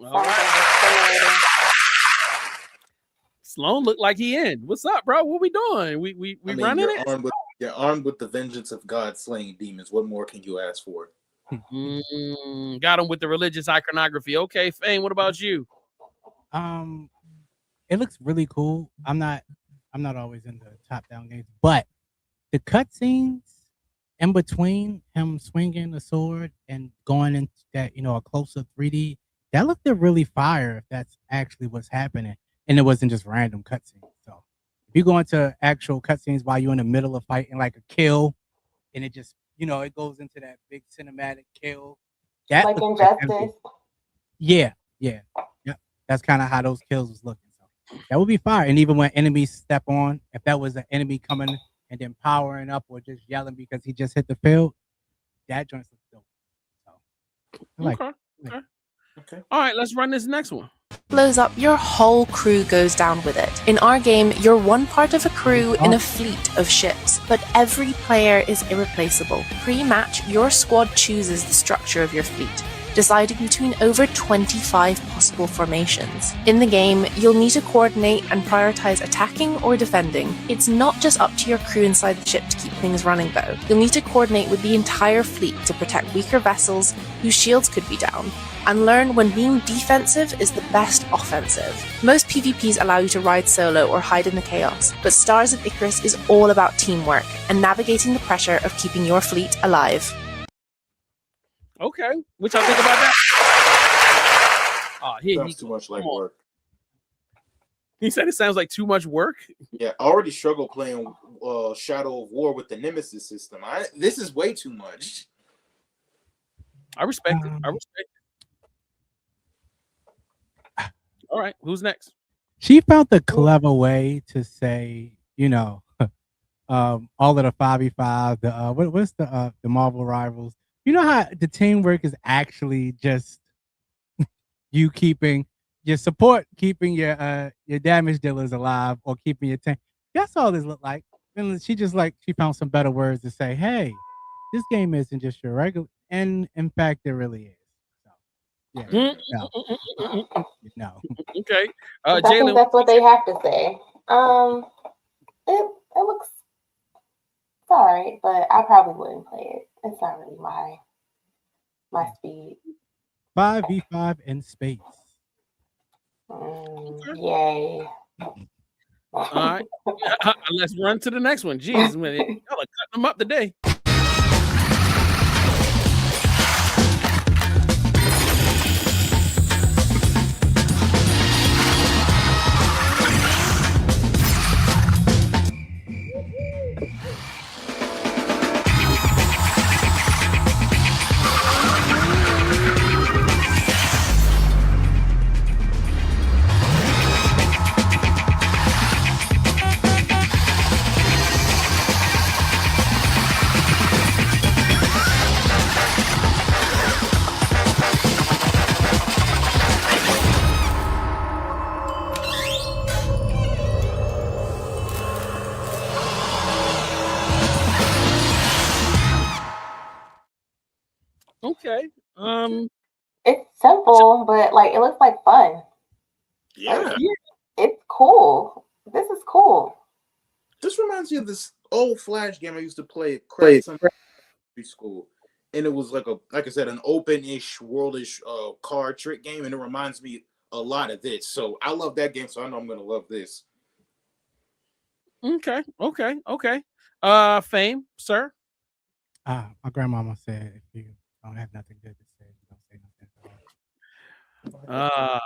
All right. Sloan looked like he in. What's up, bro? What we doing? We running it? You're armed with the vengeance of God slaying demons. What more can you ask for? Got him with the religious iconography. Okay, Fame, what about you? It looks really cool. I'm not always in the top-down games, but the cutscenes in between him swinging the sword and going into that, a closer 3D, that looked really fire if that's actually what's happening. And it wasn't just random cutscenes. So if you go into actual cutscenes while you're in the middle of fighting like a kill, and it just, it goes into that big cinematic kill. That like Injustice. Yeah. That's kind of how those kills was looking. So that would be fire. And even when enemies step on, if that was an enemy coming and then powering up or just yelling because he just hit the field, that joint's dope. So, Okay. All right, let's run this next one. Blows up, your whole crew goes down with it. In our game, you're one part of a crew in a fleet of ships, but every player is irreplaceable. Pre-match, your squad chooses the structure of your fleet, deciding between over 25 possible formations. In the game, you'll need to coordinate and prioritize attacking or defending. It's not just up to your crew inside the ship to keep things running though. You'll need to coordinate with the entire fleet to protect weaker vessels whose shields could be down, and learn when being defensive is the best offensive. Most PvPs allow you to ride solo or hide in the chaos, but Stars of Icarus is all about teamwork and navigating the pressure of keeping your fleet alive. Okay, what y'all think about that? Sounds too much like work. He said it sounds like too much work. Yeah, I already struggle playing Shadow of War with the Nemesis system. This is way too much. I respect it. All right, who's next? She found the clever way to say, all of the 5v5, the what's the Marvel Rivals. You know how the teamwork is actually just you keeping your support, keeping your damage dealers alive, or keeping your tank. That's all this looked like. And she found some better words to say, hey, this game isn't just your regular, and in fact it really is. So yeah. No. Okay. I think that's what they have to say. It looks sorry, but I probably wouldn't play it. It's not really my speed. 5v5 in space. Yay. All right. Let's run to the next one. Jeez, man, y'all are cutting them up today. Okay. It's simple, but it looks like fun. Yeah. It's cool. This is cool. This reminds me of this old Flash game I used to play at Preschool, and it was like I said, an open-ish, worldish card trick game, and it reminds me a lot of this. So I love that game, so I know I'm gonna love this. Okay. Fame, sir. My grandmama said, if you don't have nothing good to say, don't say nothing.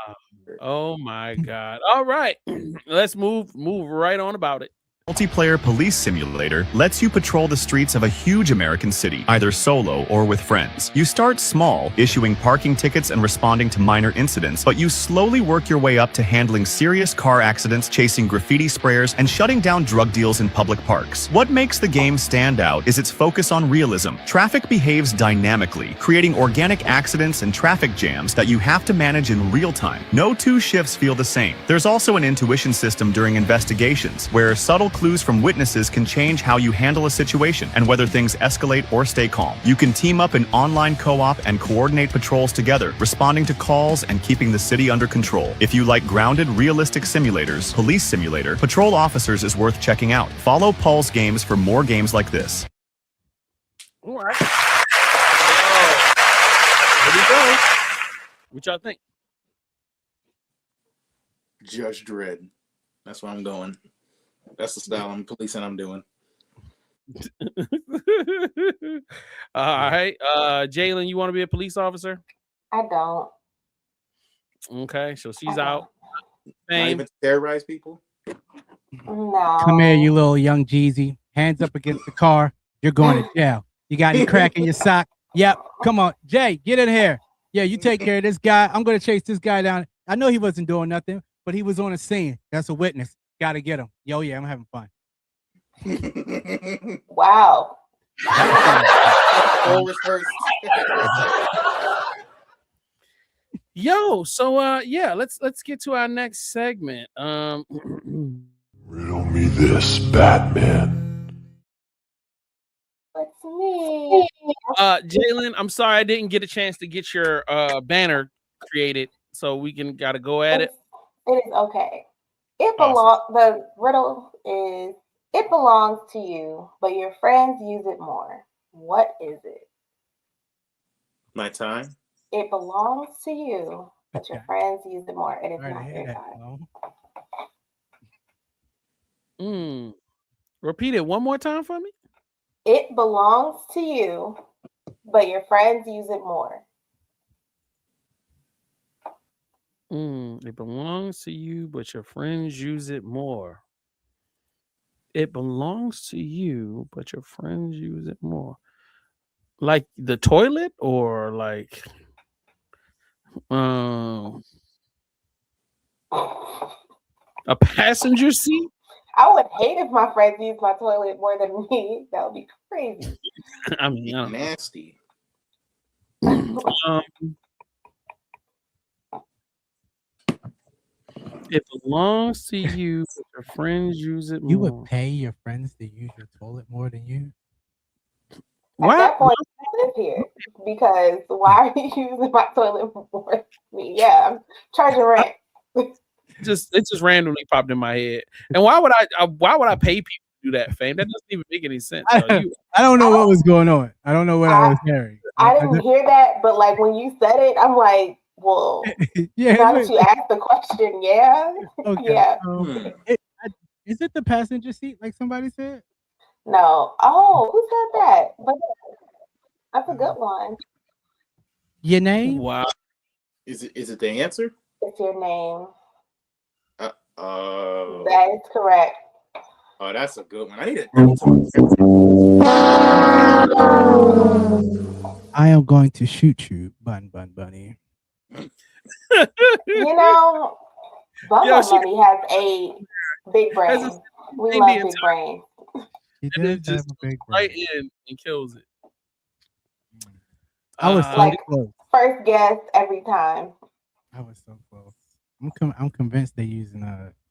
Oh my God. All right. Let's move right on about it. Multiplayer police simulator lets you patrol the streets of a huge American city, either solo or with friends. You start small, issuing parking tickets and responding to minor incidents, but you slowly work your way up to handling serious car accidents, chasing graffiti sprayers, and shutting down drug deals in public parks. What makes the game stand out is its focus on realism. Traffic behaves dynamically, creating organic accidents and traffic jams that you have to manage in real time. No two shifts feel the same. There's also an intuition system during investigations, where subtle clues from witnesses can change how you handle a situation and whether things escalate or stay calm. You can team up in online co-op and coordinate patrols together, responding to calls and keeping the city under control. If you like grounded, realistic simulators, Police Simulator, Patrol Officers is worth checking out. Follow Paul's Games for more games like this. All right. There we go. What y'all think? Judge Dredd. That's where I'm going. That's the style I'm policing I'm doing. All right. Jalen, you want to be a police officer? I don't. Okay, so she's out. Not even terrorize people? No. Come here, you little young Jeezy. Hands up against the car. You're going to jail. You got any crack in your sock? Yep. Come on. Jay, get in here. Yeah, you take care of this guy. I'm going to chase this guy down. I know he wasn't doing nothing, but he was on a scene. That's a witness. Got to get him. Yo, yeah, I'm having fun. Wow. Always first. Yo, so yeah, let's get to our next segment. Riddle me this, Batman. What's me? Jalen, I'm sorry I didn't get a chance to get your banner created, so we gotta go at it. It is okay. The riddle is, it belongs to you, but your friends use it more. What is it? My time? It belongs to you, but your friends use it more. It is not your time. Repeat it one more time for me. It belongs to you, but your friends use it more. It belongs to you, but your friends use it more. It belongs to you, but your friends use it more. Like the toilet, or like a passenger seat? I would hate if my friends used my toilet more than me. That would be crazy. I mean, nasty. It belongs to you, but your friends use it more. You would pay your friends to use your toilet more than you? At that point, I live here because why are you using my toilet more than me? Yeah, I'm charging rent. It just randomly popped in my head. And why would I pay people to do that, Fame? That doesn't even make any sense. I don't know what was going on. I don't know what I was hearing. I didn't hear that, but like when you said it, I'm like, well, yeah. Now that you asked the question, yeah, Okay. yeah. Is it the passenger seat, like somebody said? No. Oh, who said that? But that's a good one. Your name? Wow. Is it the answer? It's your name. That That is correct. Oh, that's a good one. I need it. I am going to shoot you, Bun Bunny. You know, Bubba Money has a big brain. We love big brains. He And it does have just a big right brain. in and kills it. I was so Like close. first guess every time. I was so close. I'm convinced they're using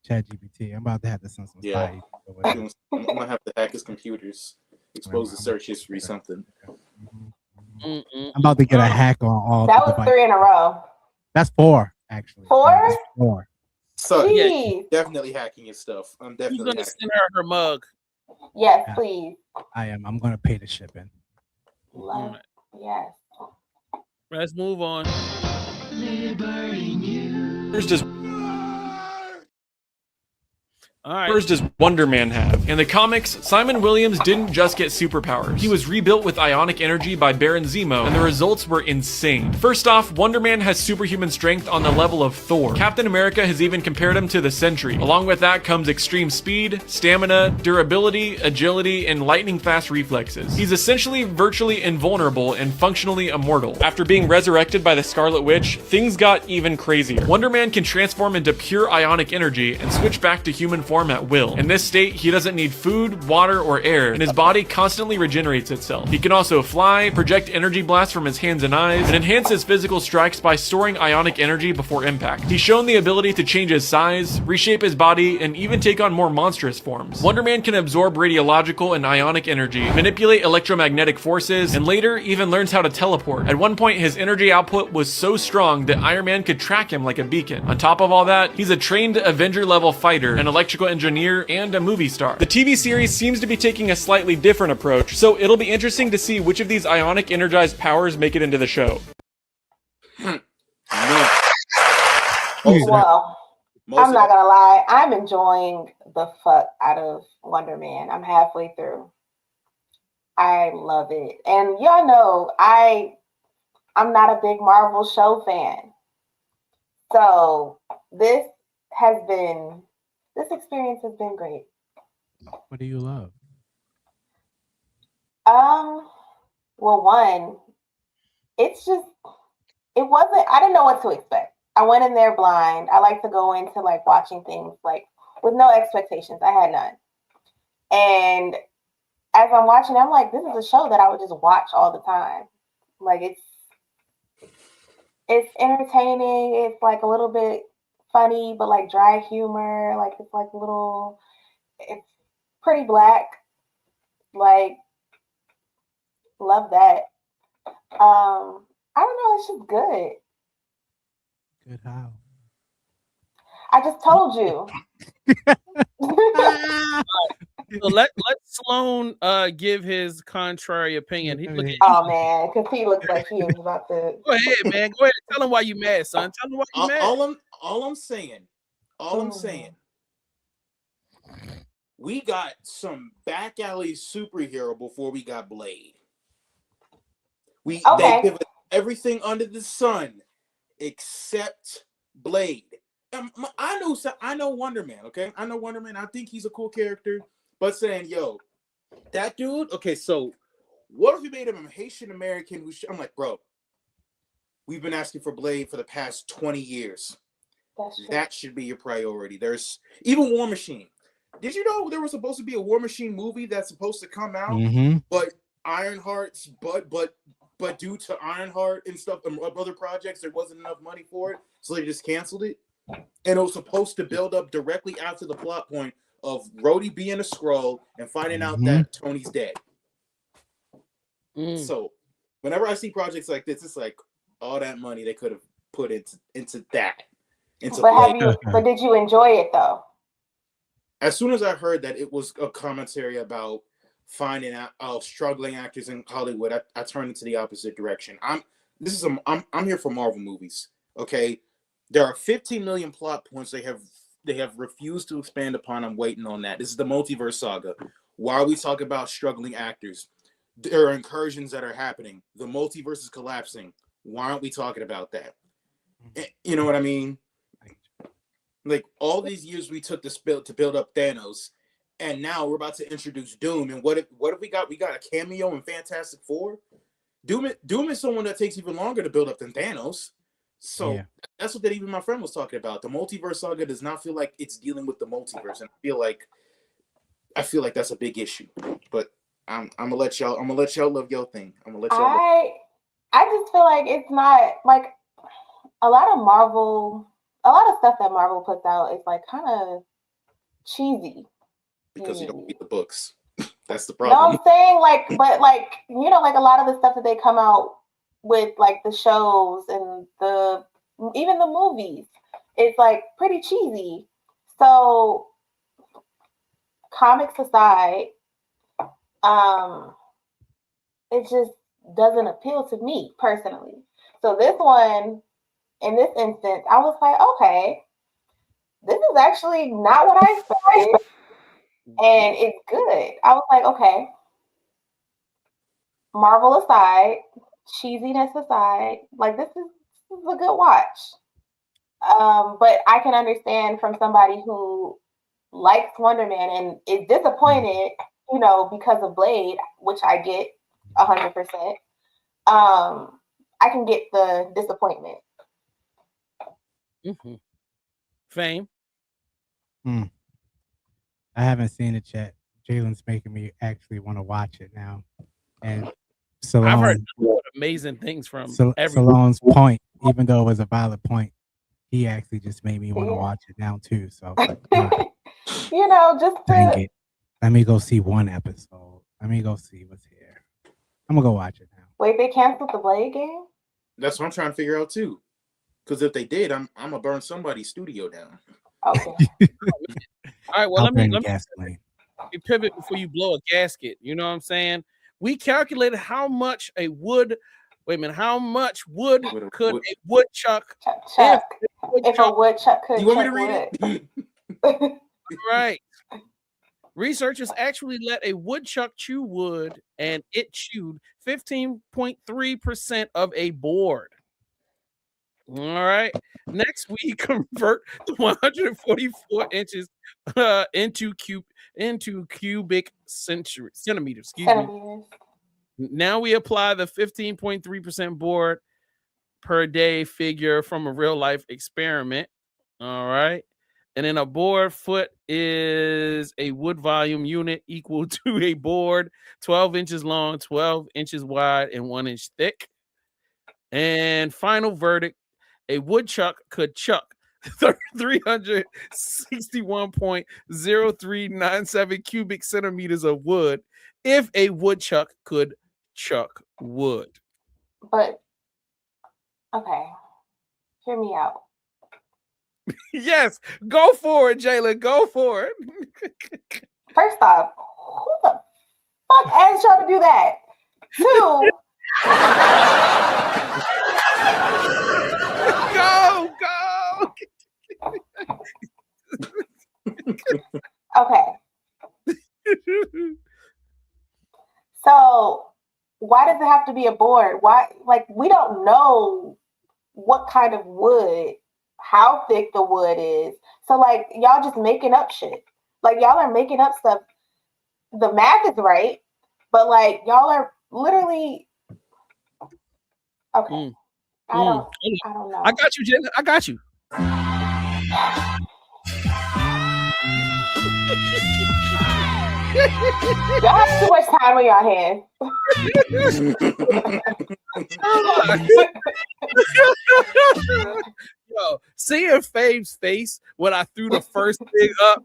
ChatGPT. I'm about to have to send some Yeah. side. I'm gonna have to hack his computers, expose the search history, something. I'm about to get a hack on all That the was devices. 3 in a row. That's 4, actually. 4? That's 4. So Jeez. definitely hacking his stuff. I'm He's definitely gonna hacking. send her mug. Yes, Yeah. please. I am. I'm going to pay the shipping. Love. Yes. Let's move on. First is All right. First does Wonder Man have? In the comics, Simon Williams didn't just get superpowers. He was rebuilt with ionic energy by Baron Zemo, and the results were insane. First off, Wonder Man has superhuman strength on the level of Thor. Captain America has even compared him to the Sentry. Along with that comes extreme speed, stamina, durability, agility, and lightning-fast reflexes. He's essentially virtually invulnerable and functionally immortal. After being resurrected by the Scarlet Witch, things got even crazier. Wonder Man can transform into pure ionic energy and switch back to human form form at will. In this state, he doesn't need food, water, or air, and his body constantly regenerates itself. He can also fly, project energy blasts from his hands and eyes, and enhance his physical strikes by storing ionic energy before impact. He's shown the ability to change his size, reshape his body, and even take on more monstrous forms. Wonder Man can absorb radiological and ionic energy, manipulate electromagnetic forces, and later even learns how to teleport. At one point, his energy output was so strong that Iron Man could track him like a beacon. On top of all that, he's a trained Avenger-level fighter, an electrical engineer, and a movie star. The TV series seems to be taking a slightly different approach, so it'll be interesting to see which of these ionic energized powers make it into the show. Well, I'm not gonna lie, I'm enjoying the fuck out of Wonder Man. I'm halfway through. I love it. And y'all know I'm not a big Marvel show fan. So this experience has been great. What do you love? Well, one, I didn't know what to expect. I went in there blind. I like to go into like watching things like with no expectations. I had none. And as I'm watching, I'm like, this is a show that I would just watch all the time. Like it's entertaining. It's like a little bit funny, but like dry humor. Like it's like it's pretty black. Like, love that. I don't know. It's just good. Good how? I just told you. So let Sloan give his contrary opinion. Oh man, because he looks like he was about to. Go ahead, man. Go ahead. Tell him why you mad, son. Tell him why you mad. All I'm saying, we got some back alley superhero before we got Blade. They give us everything under the sun except Blade. I know Wonder Man. Okay, I know Wonder Man. I think he's a cool character. But saying, yo, that dude. Okay, so what if we made him a Haitian American? I'm like, bro, we've been asking for Blade for the past 20 years. That should be your priority. There's even War Machine. Did you know there was supposed to be a War Machine movie that's supposed to come out, but Ironheart's but due to Ironheart and stuff and other projects, there wasn't enough money for it, so they just canceled it. And it was supposed to build up directly after the plot point of Rhodey being a Skrull and finding out that Tony's dead. So whenever I see projects like this, it's like all that money they could have put into that. But did you enjoy it though? As soon as I heard that it was a commentary about finding out struggling actors in Hollywood, I turned into the opposite direction. I'm here for Marvel movies. Okay, there are 15 million plot points they have refused to expand upon. I'm waiting on that. This is the multiverse saga. While we talk about struggling actors, there are incursions that are happening. The multiverse is collapsing. Why aren't we talking about that? You know what I mean? Like all these years we took to build up Thanos, and now we're about to introduce Doom. And what if we got a cameo in Fantastic Four? Doom is someone that takes even longer to build up than Thanos. So that's what even my friend was talking about. The multiverse saga does not feel like it's dealing with the multiverse, and I feel like that's a big issue. But I'm gonna let y'all love your thing. I'm gonna let y'all. I just feel like it's not like a lot of stuff that Marvel puts out is like kind of cheesy. Because you don't read the books. That's the problem. No, I'm saying like a lot of the stuff that they come out with, like the shows and even the movies, it's like pretty cheesy. So comics aside, it just doesn't appeal to me personally. So this one, in this instance, I was like, okay, this is actually not what I expected. And it's good. I was like, okay, Marvel aside, cheesiness aside, like this is a good watch. But I can understand from somebody who likes Wonder Man and is disappointed, because of Blade, which I get 100%. I can get the disappointment. Fame. I haven't seen it yet. Jalen's making me actually want to watch it now. And I've heard Salone, amazing things from Salone's point, even though it was a valid point, he actually just made me want to watch it now too. So you know, just dang it. Let me go see one episode. Let me go see what's here. I'm gonna go watch it now. Wait, they canceled the Blade game? That's what I'm trying to figure out too. Because if they did, I'm gonna burn somebody's studio down. Okay. All right, well, let me pivot before you blow a gasket. You know what I'm saying? We calculated how much a wood. Wait a minute. How much wood could a woodchuck? If a woodchuck could. You want me to read it? Right. Researchers actually let a woodchuck chew wood, and it chewed 15.3% of a board. All right. Next, we convert 144 inches into cubic centimeters. Excuse me. Now we apply the 15.3% board per day figure from a real life experiment. All right. And then a board foot is a wood volume unit equal to a board 12 inches long, 12 inches wide, and 1 inch thick. And final verdict, a woodchuck could chuck 361.0397 cubic centimeters of wood if a woodchuck could chuck wood. But, okay, hear me out. Yes, go for it, Jayla. Go for it. First off, who the fuck asked y'all to do that? Two. Go. Okay. So why does it have to be a board? Why, like, we don't know what kind of wood, how thick the wood is. So, like, y'all just making up shit. Like, y'all are making up stuff. The math is right, but, like, y'all are literally... Okay. I don't know. I got you, Jayla. I got you. Y'all have too much time on your hands. Yo, seeing Fave's face when I threw the first thing up,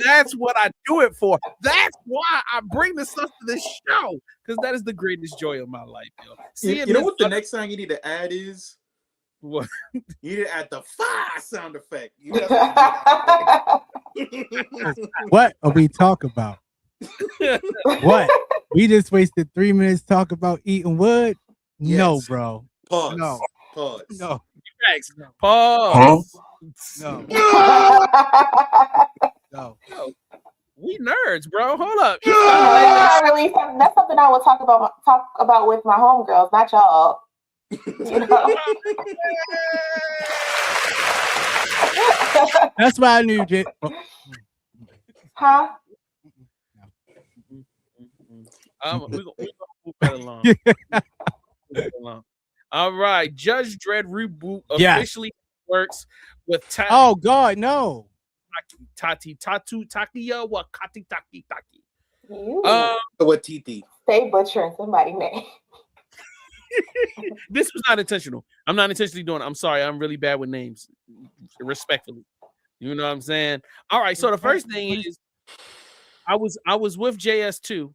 that's what I do it for. That's why I bring this stuff to this show, because that is the greatest joy of my life, yo. You know what the next thing you need to add is? What? You need to add the fire sound effect. What are we talking about? What? We just wasted 3 minutes talking about eating wood? Yes. No, bro. Pause. No. Pause. No. Thanks. Pause. Huh? No. No. No. We nerds, bro. Hold up. That's something I would talk about with my homegirls, not y'all. You know? That's why I knew Jay. Huh? We're gonna move that along. All right, Judge Dredd reboot officially works with Oh God, no. Takia Wakati Taki. What Titi? Stay butchering somebody's name. This was not intentional. I'm not intentionally doing it. I'm sorry. I'm really bad with names. Respectfully. You know what I'm saying? All right. So the first thing is I was with JS2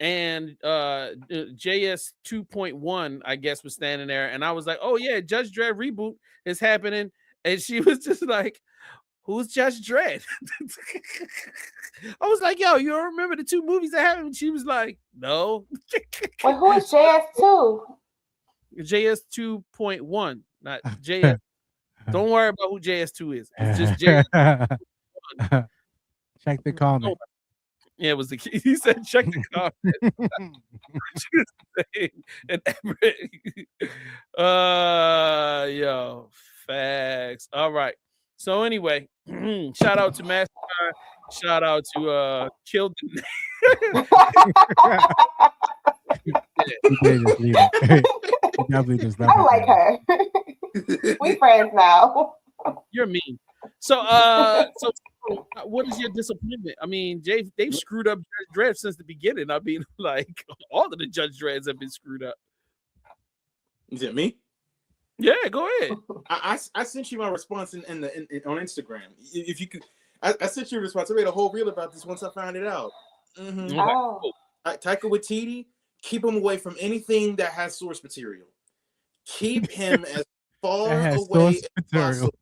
and JS 2.1, I guess, was standing there. And I was like, oh yeah, Judge Dredd reboot is happening. And she was just like, who's Judge Dredd? I was like, yo, you don't remember the two movies that happened? She was like, no. Wait, who is JS2? JS 2.1, not JS. Don't worry about who JS2 is. It's just JS. Check the comment. Yeah, it was the key. He said, check the comment. Yo, facts. All right. So anyway, shout out to Mastercard. Shout out to Killed. I like her. We friends now. You're mean. So What is your disappointment? I mean, they've screwed up Judge Dredd since the beginning. I mean, like all of the Judge Dredds have been screwed up. Is it me? Yeah, go ahead. I sent you my response on Instagram. If you could, I sent you a response. I made a whole reel about this once I found it out. Mm-hmm. Oh. Taika Waititi, keep him away from anything that has source material. Keep him as far away as possible.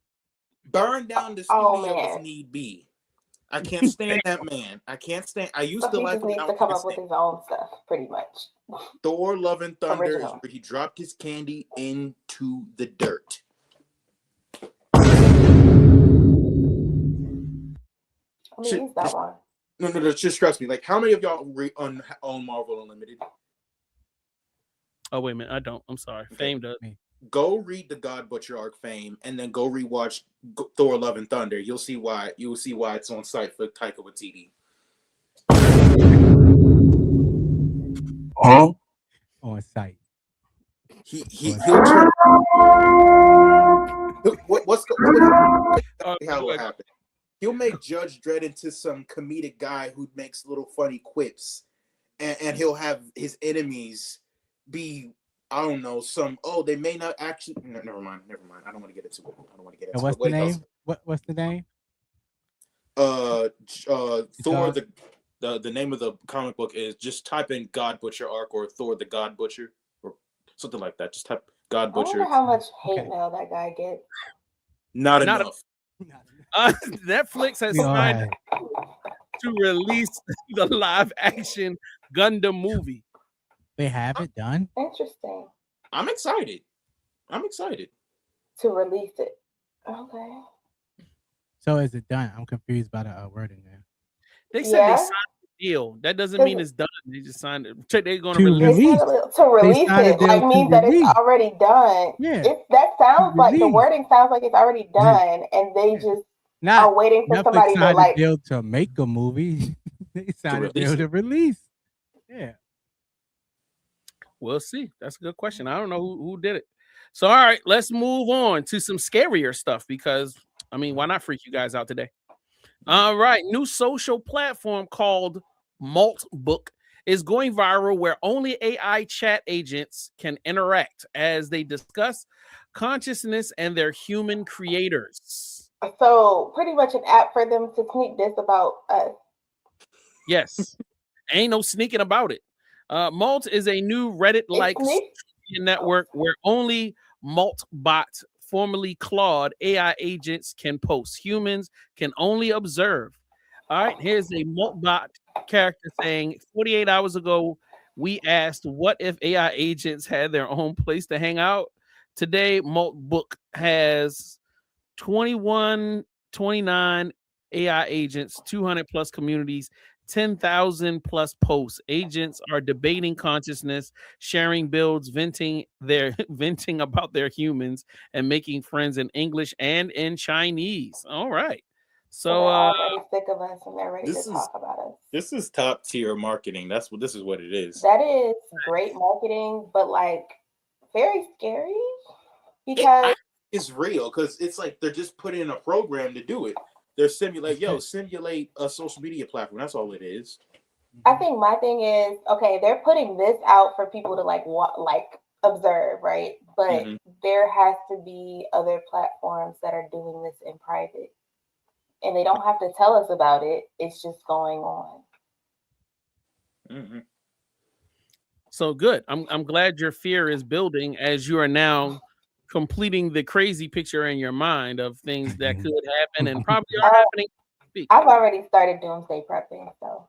Burn down the studio if need be. I can't stand that man. I can't stand. I used to like him. He needs to come up with his own stuff, pretty much. Thor: Love and Thunder is where he dropped his candy into the dirt. I mean, he's that one. No, just trust me. Like, how many of y'all own Marvel Unlimited? Oh, wait a minute. I don't. I'm sorry. Fame does. Go read the God Butcher arc, Fame, and then go rewatch Thor: Love and Thunder. You'll see why. You will see why it's on site for Taika Waititi. Huh? On site. He'll turn. How will happen? He'll make Judge Dredd into some comedic guy who makes little funny quips, and he'll have his enemies be, I don't know, they may not actually. No, never mind. I don't want to get into it. And what's the name? What's the name? Thor. The name of the comic book is, just type in God Butcher arc or Thor the God Butcher or something like that. Just type God Butcher. I wonder how much hate mail that guy gets. Not enough. Netflix has signed to release the live action Gundam movie. They have it done. Interesting. I'm excited to release it. Okay. So is it done? I'm confused by the wording there. They said they signed the deal. That doesn't mean it's done. They just signed it. They're going to release it. Like means that it's already done. Yeah. That sounds like the wording sounds like it's already done, and they just are waiting for somebody to like deal to make a movie. They signed a deal to release. Yeah. We'll see. That's a good question. I don't know who did it. So, all right, let's move on to some scarier stuff because, I mean, why not freak you guys out today? All right, new social platform called Multbook is going viral where only AI chat agents can interact as they discuss consciousness and their human creators. So, pretty much an app for them to sneak this about us. Yes. Ain't no sneaking about it. Mult is a new Reddit-like network where only Multbot, formerly Claude, AI agents can post. Humans can only observe. All right, here's a Multbot character saying, 48 hours ago, we asked what if AI agents had their own place to hang out. Today, Multbook has 29 AI agents, 200 plus communities, 10,000 plus posts. Agents are debating consciousness, sharing builds, venting about their humans, and making friends in English and in Chinese. All right. So already sick of us and they're ready to talk about us. This is top tier marketing. This is what it is. That is great marketing, but like very scary because it's real because it's like they're just putting in a program to do it. They're simulate a social media platform. That's all it is. I think my thing is, okay, they're putting this out for people to like observe, right? But there has to be other platforms that are doing this in private. And they don't have to tell us about it. It's just going on. Mm-hmm. So good. I'm glad your fear is building as you are now completing the crazy picture in your mind of things that could happen and probably are happening. I've already started doomsday prepping, so.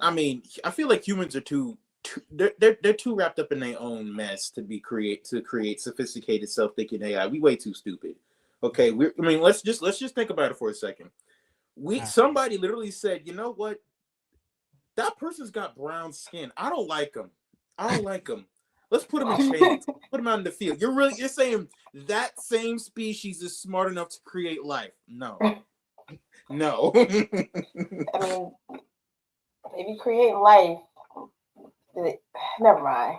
I mean, I feel like humans are they're too wrapped up in their own mess to create sophisticated self-thinking AI. We way too stupid. Okay, let's just think about it for a second. Somebody literally said, you know what? That person's got brown skin. I don't like them. Let's put them in chains. Put them out in the field. You're saying that same species is smart enough to create life? No. No. I mean, if you create life, never mind.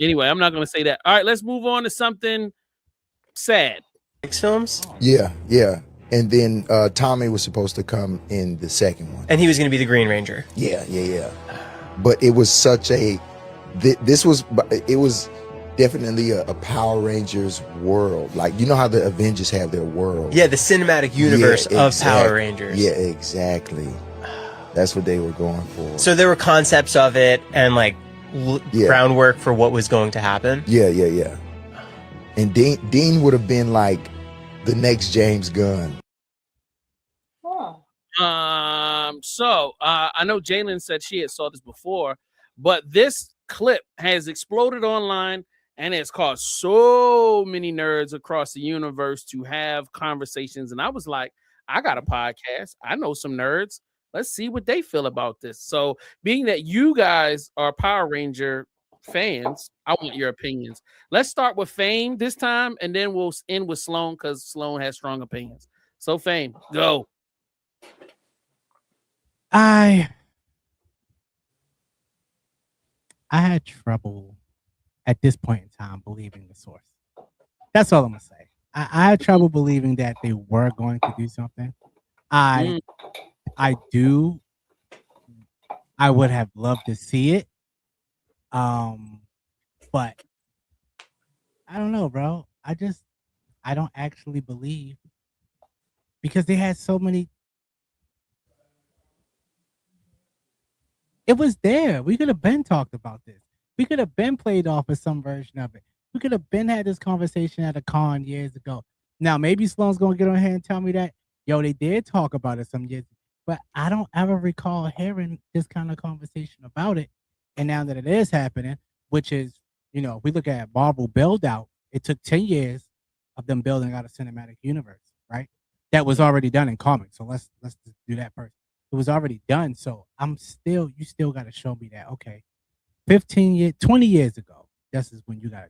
Anyway, I'm not going to say that. All right, let's move on to something sad. films? Yeah, yeah. And then Tommy was supposed to come in the second one. And he was going to be the Green Ranger. Yeah. But it was such a, it was definitely a Power Rangers world. Like, you know how the Avengers have their world? Yeah, the cinematic universe of Power Rangers. Yeah, exactly. That's what they were going for. So there were concepts of it and like groundwork for what was going to happen. Yeah. And Dean would have been like the next James Gunn. So I know Jalen said she had saw this before, but this clip has exploded online and it's caused so many nerds across the universe to have conversations. And I was like, I got a podcast. I know some nerds. Let's see what they feel about this. So being that you guys are Power Ranger fans, I want your opinions. Let's start with Fame this time, and then we'll end with Sloan because Sloan has strong opinions. So Fame, go. I had trouble at this point in time believing the source. That's all I'm gonna say. I had trouble believing that they were going to do something. I would have loved to see it. But I don't know, bro. I don't actually believe, because they had so many. It was there. We could have been talked about this. We could have been played off of some version of it. We could have been had this conversation at a con years ago. Now, maybe Sloan's going to get on here and tell me that, yo, they did talk about it some years ago, but I don't ever recall hearing this kind of conversation about it. And now that it is happening, which is, you know, if we look at Marvel build out, it took 10 years of them building out a cinematic universe, right? That was already done in comics. So let's just do that first. It was already done. So you still got to show me that, okay, 20 years ago, this is when you got to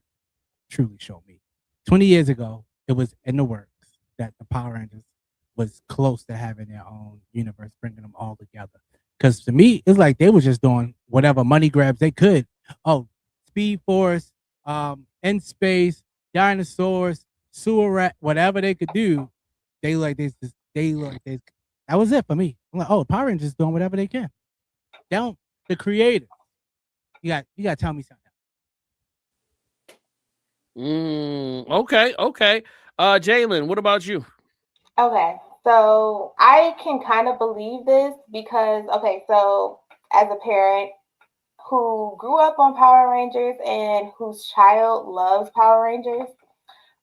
truly show me. 20 years ago, it was in the works that the Power Rangers was close to having their own universe, bringing them all together. Because to me, it's like they were just doing whatever money grabs they could. Oh, Speed Force, in space, dinosaurs, sewer rat, whatever they could do. That was it for me. I'm like, oh, Power Rangers doing whatever they can. The creators. You got to tell me something. Okay. Jalen, what about you? Okay, so I can kind of believe this because, so as a parent who grew up on Power Rangers and whose child loves Power Rangers,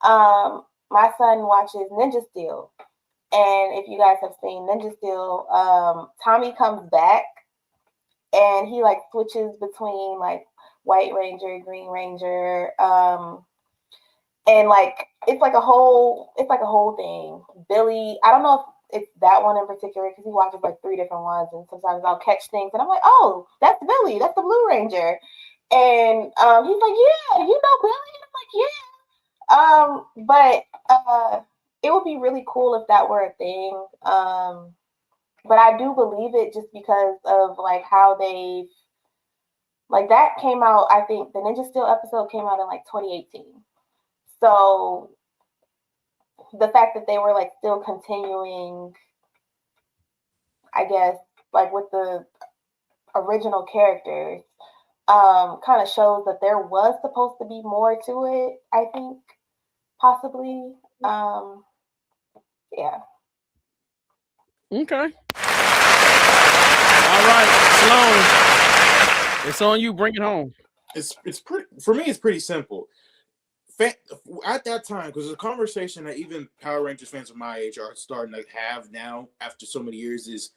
my son watches Ninja Steel. And if you guys have seen Ninja Steel, Tommy comes back and he like switches between like White Ranger, Green Ranger, and like it's like a whole thing. Billy, I don't know if it's that one in particular because he watches like 3 different ones, and sometimes I'll catch things and I'm like, oh, that's Billy, that's the Blue Ranger, and he's like, yeah, you know Billy, and I'm like, yeah, but it would be really cool if that were a thing. But I do believe it just because of like how they like that came out. I think the Ninja Steel episode came out in like 2018. So the fact that they were like still continuing, I guess, like with the original characters, kind of shows that there was supposed to be more to it, I think, possibly. Yeah. Okay. All right, Sloan, it's on you. Bring it home. It's pretty, for me. It's pretty simple. At that time, because the conversation that even Power Rangers fans of my age are starting to have now after so many years is,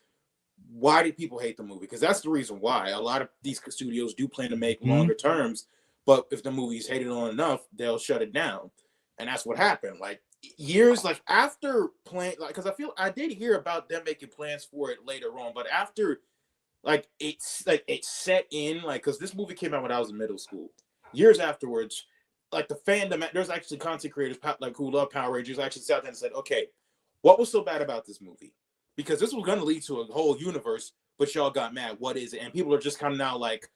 why did people hate the movie? Because that's the reason why. A lot of these studios do plan to make longer terms, but if the movie's hated on enough, they'll shut it down. And that's what happened. Like years, like after playing, like, because I did hear about them making plans for it later on, but after it set in, like, because this movie came out when I was in middle school. Years afterwards, like the fandom, there's actually content creators like who love Power Rangers actually sat down and said, okay, what was so bad about this movie? Because this was going to lead to a whole universe, but y'all got mad. What is it? And people are just kind of now like,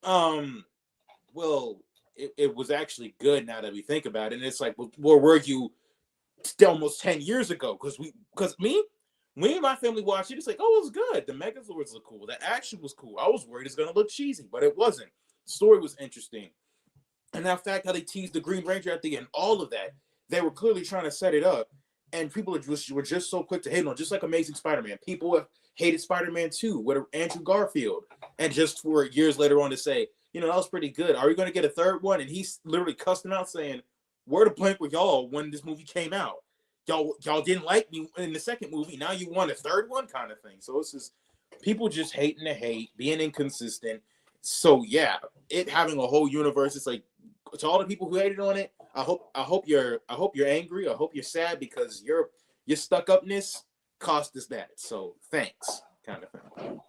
well, it was actually good now that we think about it. And it's like, well, were you almost 10 years ago. Because me and my family watched it. It's like, oh, it was good. The Megazords look cool. The action was cool. I was worried it's gonna look cheesy, but it wasn't. The story was interesting. And that fact how they teased the Green Ranger at the end, all of that, they were clearly trying to set it up. And people were just so quick to hate on, just like Amazing Spider-Man. People have hated Spider-Man 2 with Andrew Garfield. And just for years later on to say, that was pretty good. Are we going to get a third one? And he's literally cussing out saying, where the blank were y'all when this movie came out? Y'all didn't like me in the second movie. Now you want a third one kind of thing. So it's just people just hating to hate, being inconsistent. So yeah, it having a whole universe, it's like, to all the people who hated on it, I hope you're angry. I hope you're sad because your stuck upness cost us that. So thanks, kind of thing.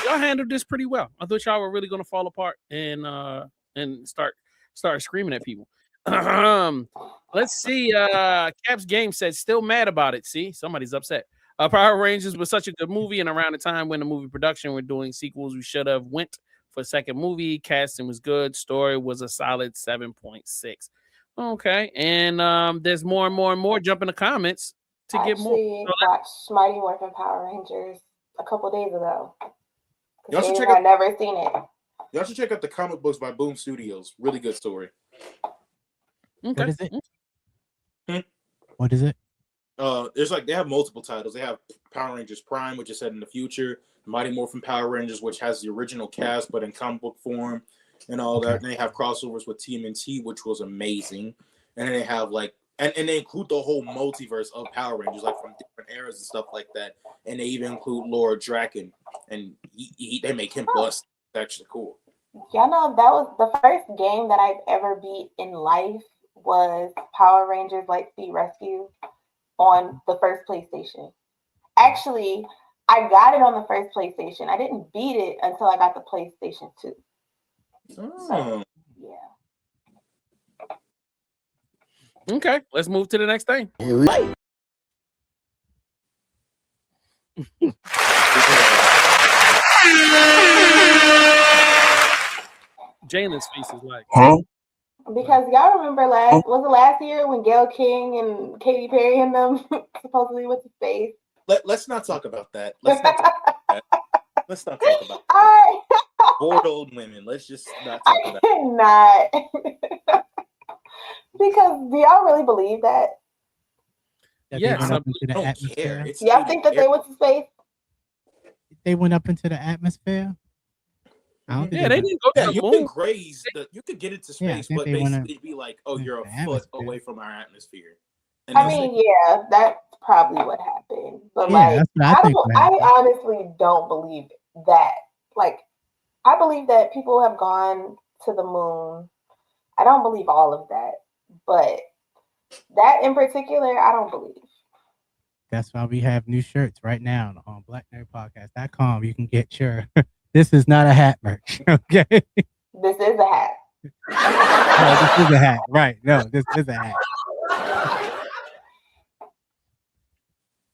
Y'all handled this pretty well. I thought y'all were really gonna fall apart and start screaming at people. Let's see. Cap's Game says still mad about it. See, somebody's upset. Power Rangers was such a good movie, and around the time when the movie production were doing sequels, we should have went for a second movie. Casting was good. Story was a solid 7.6. Okay, and there's more and more and more. Jump in the comments to get more. I watched Mighty Morphin Power Rangers a couple days ago. Y'all should check I've never seen it. Y'all should check out the comic books by Boom Studios. Really good story. Okay. What is it? What is it? They have multiple titles. They have Power Rangers Prime, which is set in the future, Mighty Morphin Power Rangers, which has the original cast but in comic book form and all that. And they have crossovers with TMNT, which was amazing. And then they have and they include the whole multiverse of Power Rangers, like from different eras and stuff like that. And they even include Lord Draken, and they make him bust. It's actually cool. Y'all know that was the first game that I've ever beat in life was Power Rangers Lightspeed Rescue on the first PlayStation. Actually, I got it on the first PlayStation. I didn't beat it until I got the PlayStation 2. So, yeah. Okay, let's move to the next thing. Jalen's face is like, huh? Because y'all remember last year when Gail King and Katy Perry and them supposedly went to space? Let's not talk about that. Let's not talk about that. Bored old women. Let's just not talk about that. Not. Because do y'all really believe that? Yes. I don't care. Y'all think that they went to space? They went up into the atmosphere? I don't think they didn't go to the you moon. can graze you could get into space, but basically it'd be like, oh, you're a foot away from our atmosphere. And yeah, that's probably what happened. But I honestly don't believe that. I believe that people have gone to the moon. I don't believe all of that, but that in particular, I don't believe. That's why we have new shirts right now on blacknerdpodcast.com. You can get your This is not a hat merch. Okay. This is a hat. No, this is a hat. Right. No, this is a hat.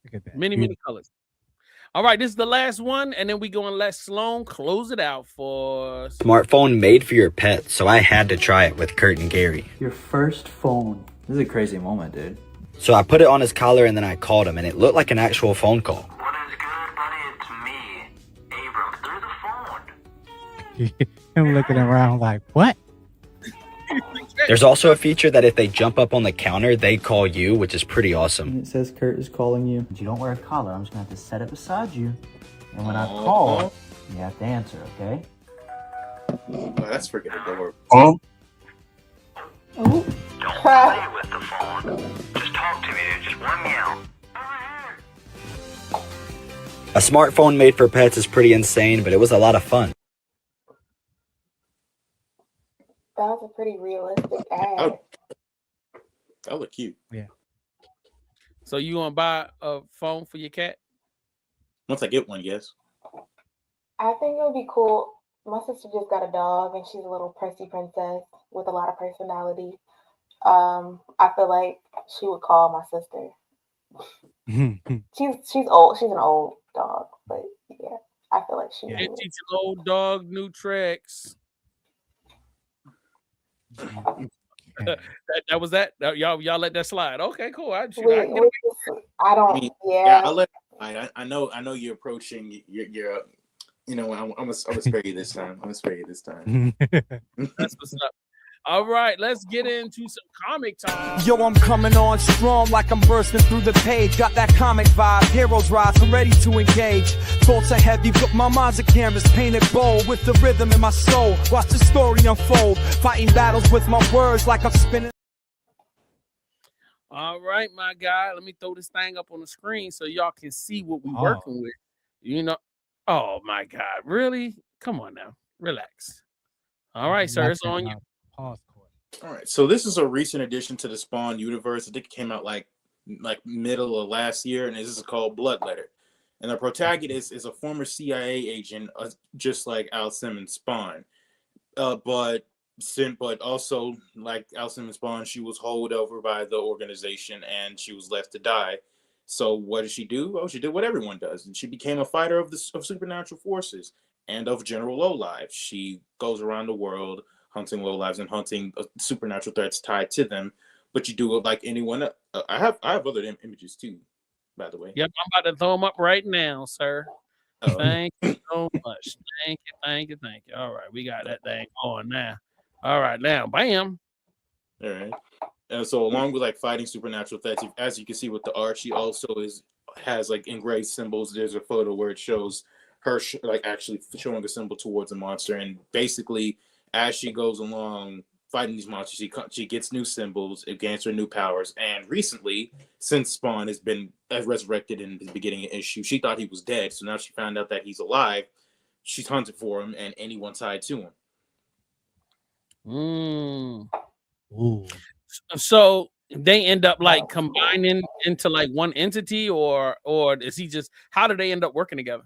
Look at that. Many colors. All right, this is the last one, and then we go and let Sloan close it out for smartphone made for your pet, so I had to try it with Kurt and Gary. Your first phone. This is a crazy moment, dude. So I put it on his collar and then I called him, and it looked like an actual phone call. What is good, buddy? It's me, Abram, through the phone. I'm looking around like, what? There's also a feature that if they jump up on the counter, they call you, which is pretty awesome. And it says Kurt is calling you. You don't wear a collar. I'm just going to have to set it beside you. And when I call, you have to answer, okay? Oh, that's freaking adorable. Don't play with the phone. Just talk to me, dude. Just one yell. A smartphone made for pets is pretty insane, but it was a lot of fun. That was a pretty realistic ad. That look cute. Yeah. So you gonna buy a phone for your cat? Once I get one, yes. I think it would be cool. My sister just got a dog, and she's a little prissy princess with a lot of personality. I feel like she would call my sister. She's old. She's an old dog, but yeah, I feel like she. Can't teach an old dog new tricks. that was that. Y'all let that slide. Okay, cool. I don't. I let. I know you're approaching. You're. You know, I'm gonna spare you this time. I'm gonna spare you this time. That's what's up. All right, let's get into some comic talk. Yo, I'm coming on strong like I'm bursting through the page. Got that comic vibe, heroes rise, I'm ready to engage. Thoughts are heavy, but my mind's a canvas painted bold with the rhythm in my soul. Watch the story unfold, fighting battles with my words like I'm spinning. All right, my guy, let me throw this thing up on the screen so y'all can see what we're working with. You know, oh my God, really? Come on now, relax. All right, sir, it's on you. All right, so this is a recent addition to the Spawn universe. I think it came out like middle of last year, and this is called Bloodletter. And the protagonist is a former CIA agent, just like Al Simmons' Spawn. But also like Al Simmons' Spawn, she was holed over by the organization, and she was left to die. So what did she do? Oh, she did what everyone does, and she became a fighter of supernatural forces and of general lowlives. She goes around the world hunting lowlives and hunting supernatural threats tied to them. But you do it like anyone. I have other images too, by the way. Yep, I'm about to throw them up right now, sir. Thank you so much. Thank you. All right, we got that thing on now. All right, now, bam. All right. And so along with like fighting supernatural threats, as you can see with the art, she also has like engraved symbols. There's a photo where it shows her like actually showing a symbol towards a monster, and basically as she goes along fighting these monsters, she gets new symbols, it gains her new powers. And recently, since Spawn has been resurrected in the beginning of the issue, she thought he was dead. So now she found out that he's alive. She's hunting for him and anyone tied to him. Ooh. So they end up like combining into like one entity, or is he just? How do they end up working together?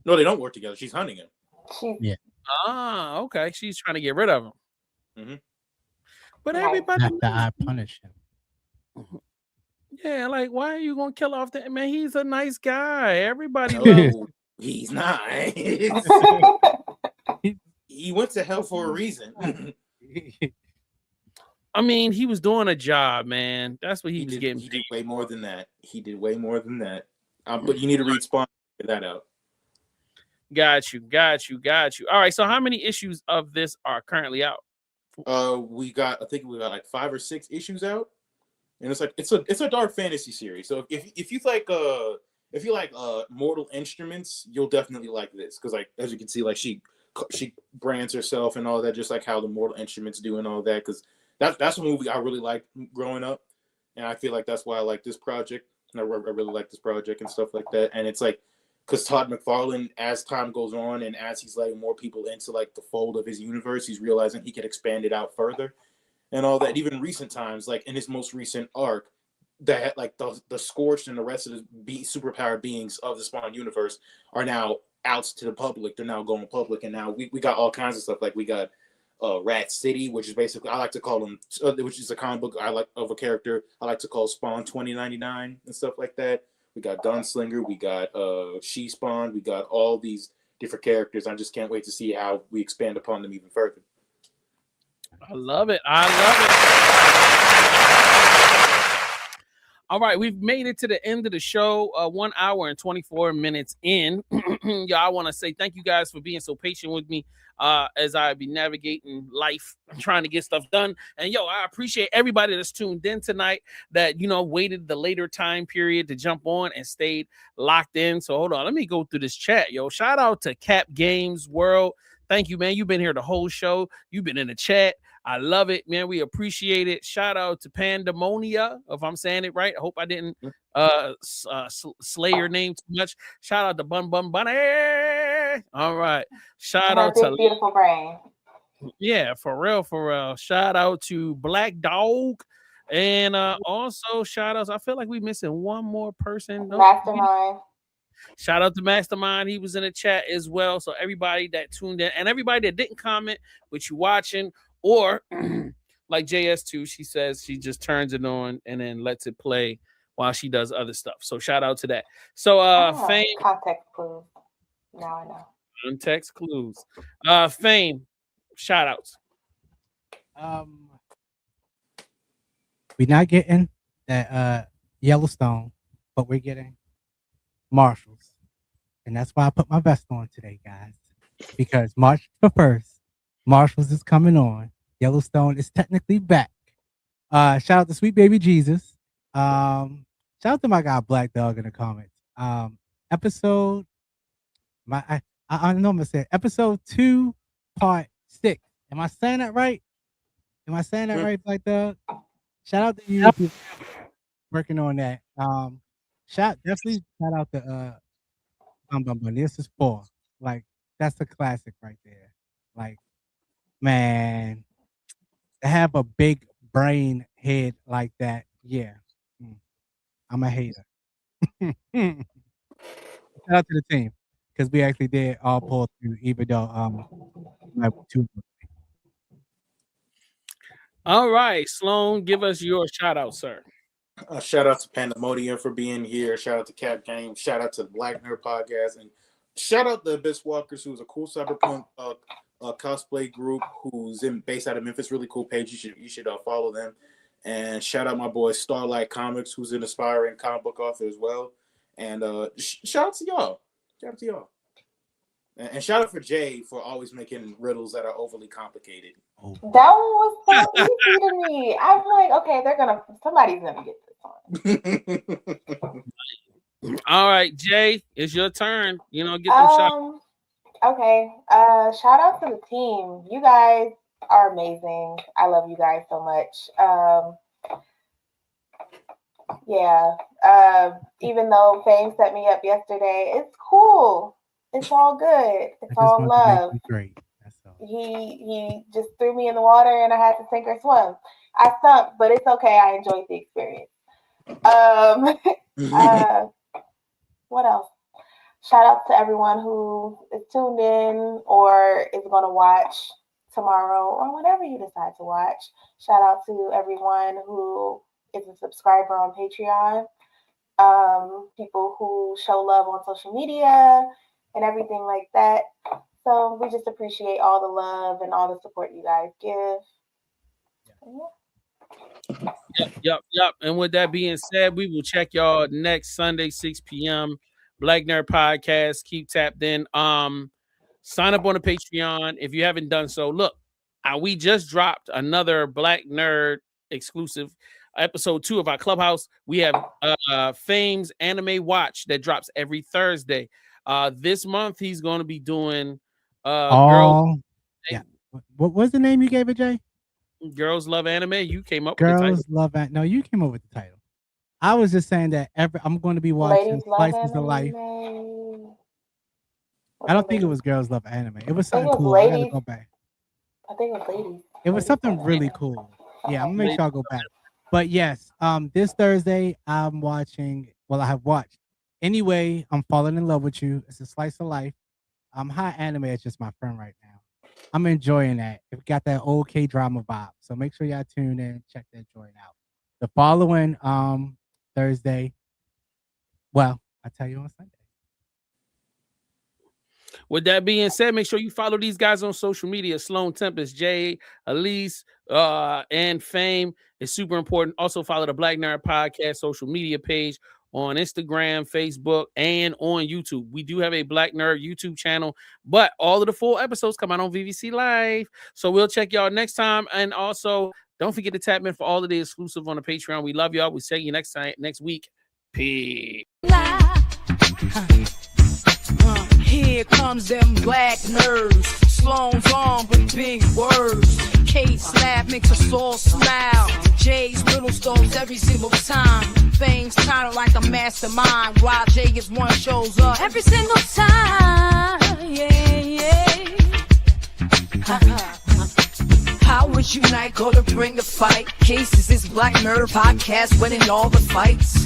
No, they don't work together. She's hunting him. Yeah. Ah, okay. She's trying to get rid of him. Mm-hmm. But everybody, after I punish him. Yeah, like why are you gonna kill off that man? He's a nice guy. Everybody No, loves. he's not. He went to hell for a reason. I mean, he was doing a job, man. That's what he was getting. He did way more than that. But you need to read Spawn to figure that out. Got you. All right. So how many issues of this are currently out? I think we got like 5 or 6 issues out. And it's a dark fantasy series. So if you like Mortal Instruments, you'll definitely like this. Because like as you can see, like she brands herself and all that, just like how the Mortal Instruments do and all that. Because that's a movie I really liked growing up. And I feel like that's why I like this project. And I really like this project and stuff like that. And it's like, because Todd McFarlane, as time goes on and as he's letting more people into like the fold of his universe, he's realizing he can expand it out further and all that. Even recent times, like in his most recent arc, that like the Scorched and the rest of the superpowered beings of the Spawn universe are now out to the public. They're now going public, and now we got all kinds of stuff. Like we got Rat City, which is basically, I like to call him, which is a comic book I like of a character I like to call Spawn 2099 and stuff like that. We got Gunslinger, we got She-Spawn, we got all these different characters. I just can't wait to see how we expand upon them even further. I love it. All right, we've made it to the end of the show. 1 hour and 24 minutes in. Yeah, I want to say thank you guys for being so patient with me as I be navigating life, trying to get stuff done. And I appreciate everybody that's tuned in tonight that waited the later time period to jump on and stayed locked in. So hold on, let me go through this chat. Shout out to Cap Games World. Thank you, man. You've been here the whole show. You've been in the chat. I love it, man. We appreciate it. Shout out to Pandemonia, if I'm saying it right. I hope I didn't slay your name too much. Shout out to Bun Bunny. All right. Shout out to Beautiful Brain. Yeah, for real. Shout out to Black Dog. And also shout outs. I feel like we're missing one more person. Mastermind. Shout out to Mastermind. He was in the chat as well. So everybody that tuned in and everybody that didn't comment, but you watching, or like JS2, she says she just turns it on and then lets it play while she does other stuff. So shout out to that. So Fame. Context clues. Now I know. Context clues. Fame. Shout outs. We're not getting that Yellowstone, but we're getting Marshalls. And that's why I put my vest on today, guys. Because March the 1st, Marshalls is coming on. Yellowstone is technically back. Shout out to Sweet Baby Jesus. Shout out to my guy Black Dog in the comments. Episode, I don't know what I'm gonna say. Episode 2, part 6. Am I saying that right? Am I saying that right, Black Dog? Shout out to you for working on that. Definitely shout out to This is 4. Like, that's a classic right there. Like, man, to have a big brain head like that, yeah. I'm a hater. Shout out to the team, because we actually did all pull through, even though my 2. All right, Sloan, give us your shout out, sir. Shout out to Pandemonium for being here. Shout out to Cap Game. Shout out to the Black Nerd Podcast, and shout out to Abyss Walkers, who's a cool cyberpunk cosplay group who's based out of Memphis. Really cool page. You should follow them. And shout out my boy Starlight Comics, who's an aspiring comic book author as well. And shout out to y'all. Shout out to y'all. And shout out for Jay for always making riddles that are overly complicated. That one was so easy to me. I was like, okay, somebody's gonna get this one. All right, Jay, it's your turn. Get them shots. Okay. Shout out to the team. You guys are amazing. I love you guys so much. Even though Fame set me up yesterday, it's cool. It's all good. It's all love. Great. He just threw me in the water and I had to sink or swim. I sunk, but it's okay. I enjoyed the experience. What else? Shout out to everyone who is tuned in or is going to watch tomorrow or whenever you decide to watch. Shout out to everyone who is a subscriber on Patreon. People who show love on social media and everything like that. So we just appreciate all the love and all the support you guys give. Yep. And with that being said, we will check y'all next Sunday, 6 p.m. Black Nerd Podcast. Keep tapped in. Sign up on the Patreon if you haven't done so. Look, we just dropped another Black Nerd exclusive episode 2 of our Clubhouse. We have Fame's Anime Watch that drops every Thursday. This month he's going to be doing Girls. Yeah. What was the name you gave it, Jay? Girls Love Anime. You came up with the title. No, you came up with the title. I was just saying that I'm going to be watching Slices of Life. I don't think it was Girls Love Anime. It was something cool. I gotta go back. I think it was Ladies. It was something really cool. Yeah, I'm gonna make sure I go back. But yes, this Thursday I'm watching. Well, I have watched. Anyway, I'm falling in love with you. It's a slice of life. High Anime is just my friend right now. I'm enjoying that. It got that old K-drama vibe. So make sure y'all tune in, check that joint out. The following Thursday, well, I'll tell you on Sunday. With that being said, make sure you follow these guys on social media. Sloan Tempest, Jay, Elise, and Fame is super important. Also follow the Black Nerd Podcast social media page on Instagram, Facebook, and on YouTube. We do have a Black Nerd YouTube channel, but all of the full episodes come out on VVC Live. So we'll check y'all next time. And also, don't forget to tap in for all of the exclusive on the Patreon. We love y'all. We'll see you next week. Peace. Here comes them black nerds. Sloan's on with big words. Kate slap makes us all smile. Jay's little stones every single time. Fame's kind of like a mastermind. While Jay gets one shows up every single time. Yeah. How would unite, go to bring the fight? Cases is Black Nerd Podcast winning all the fights.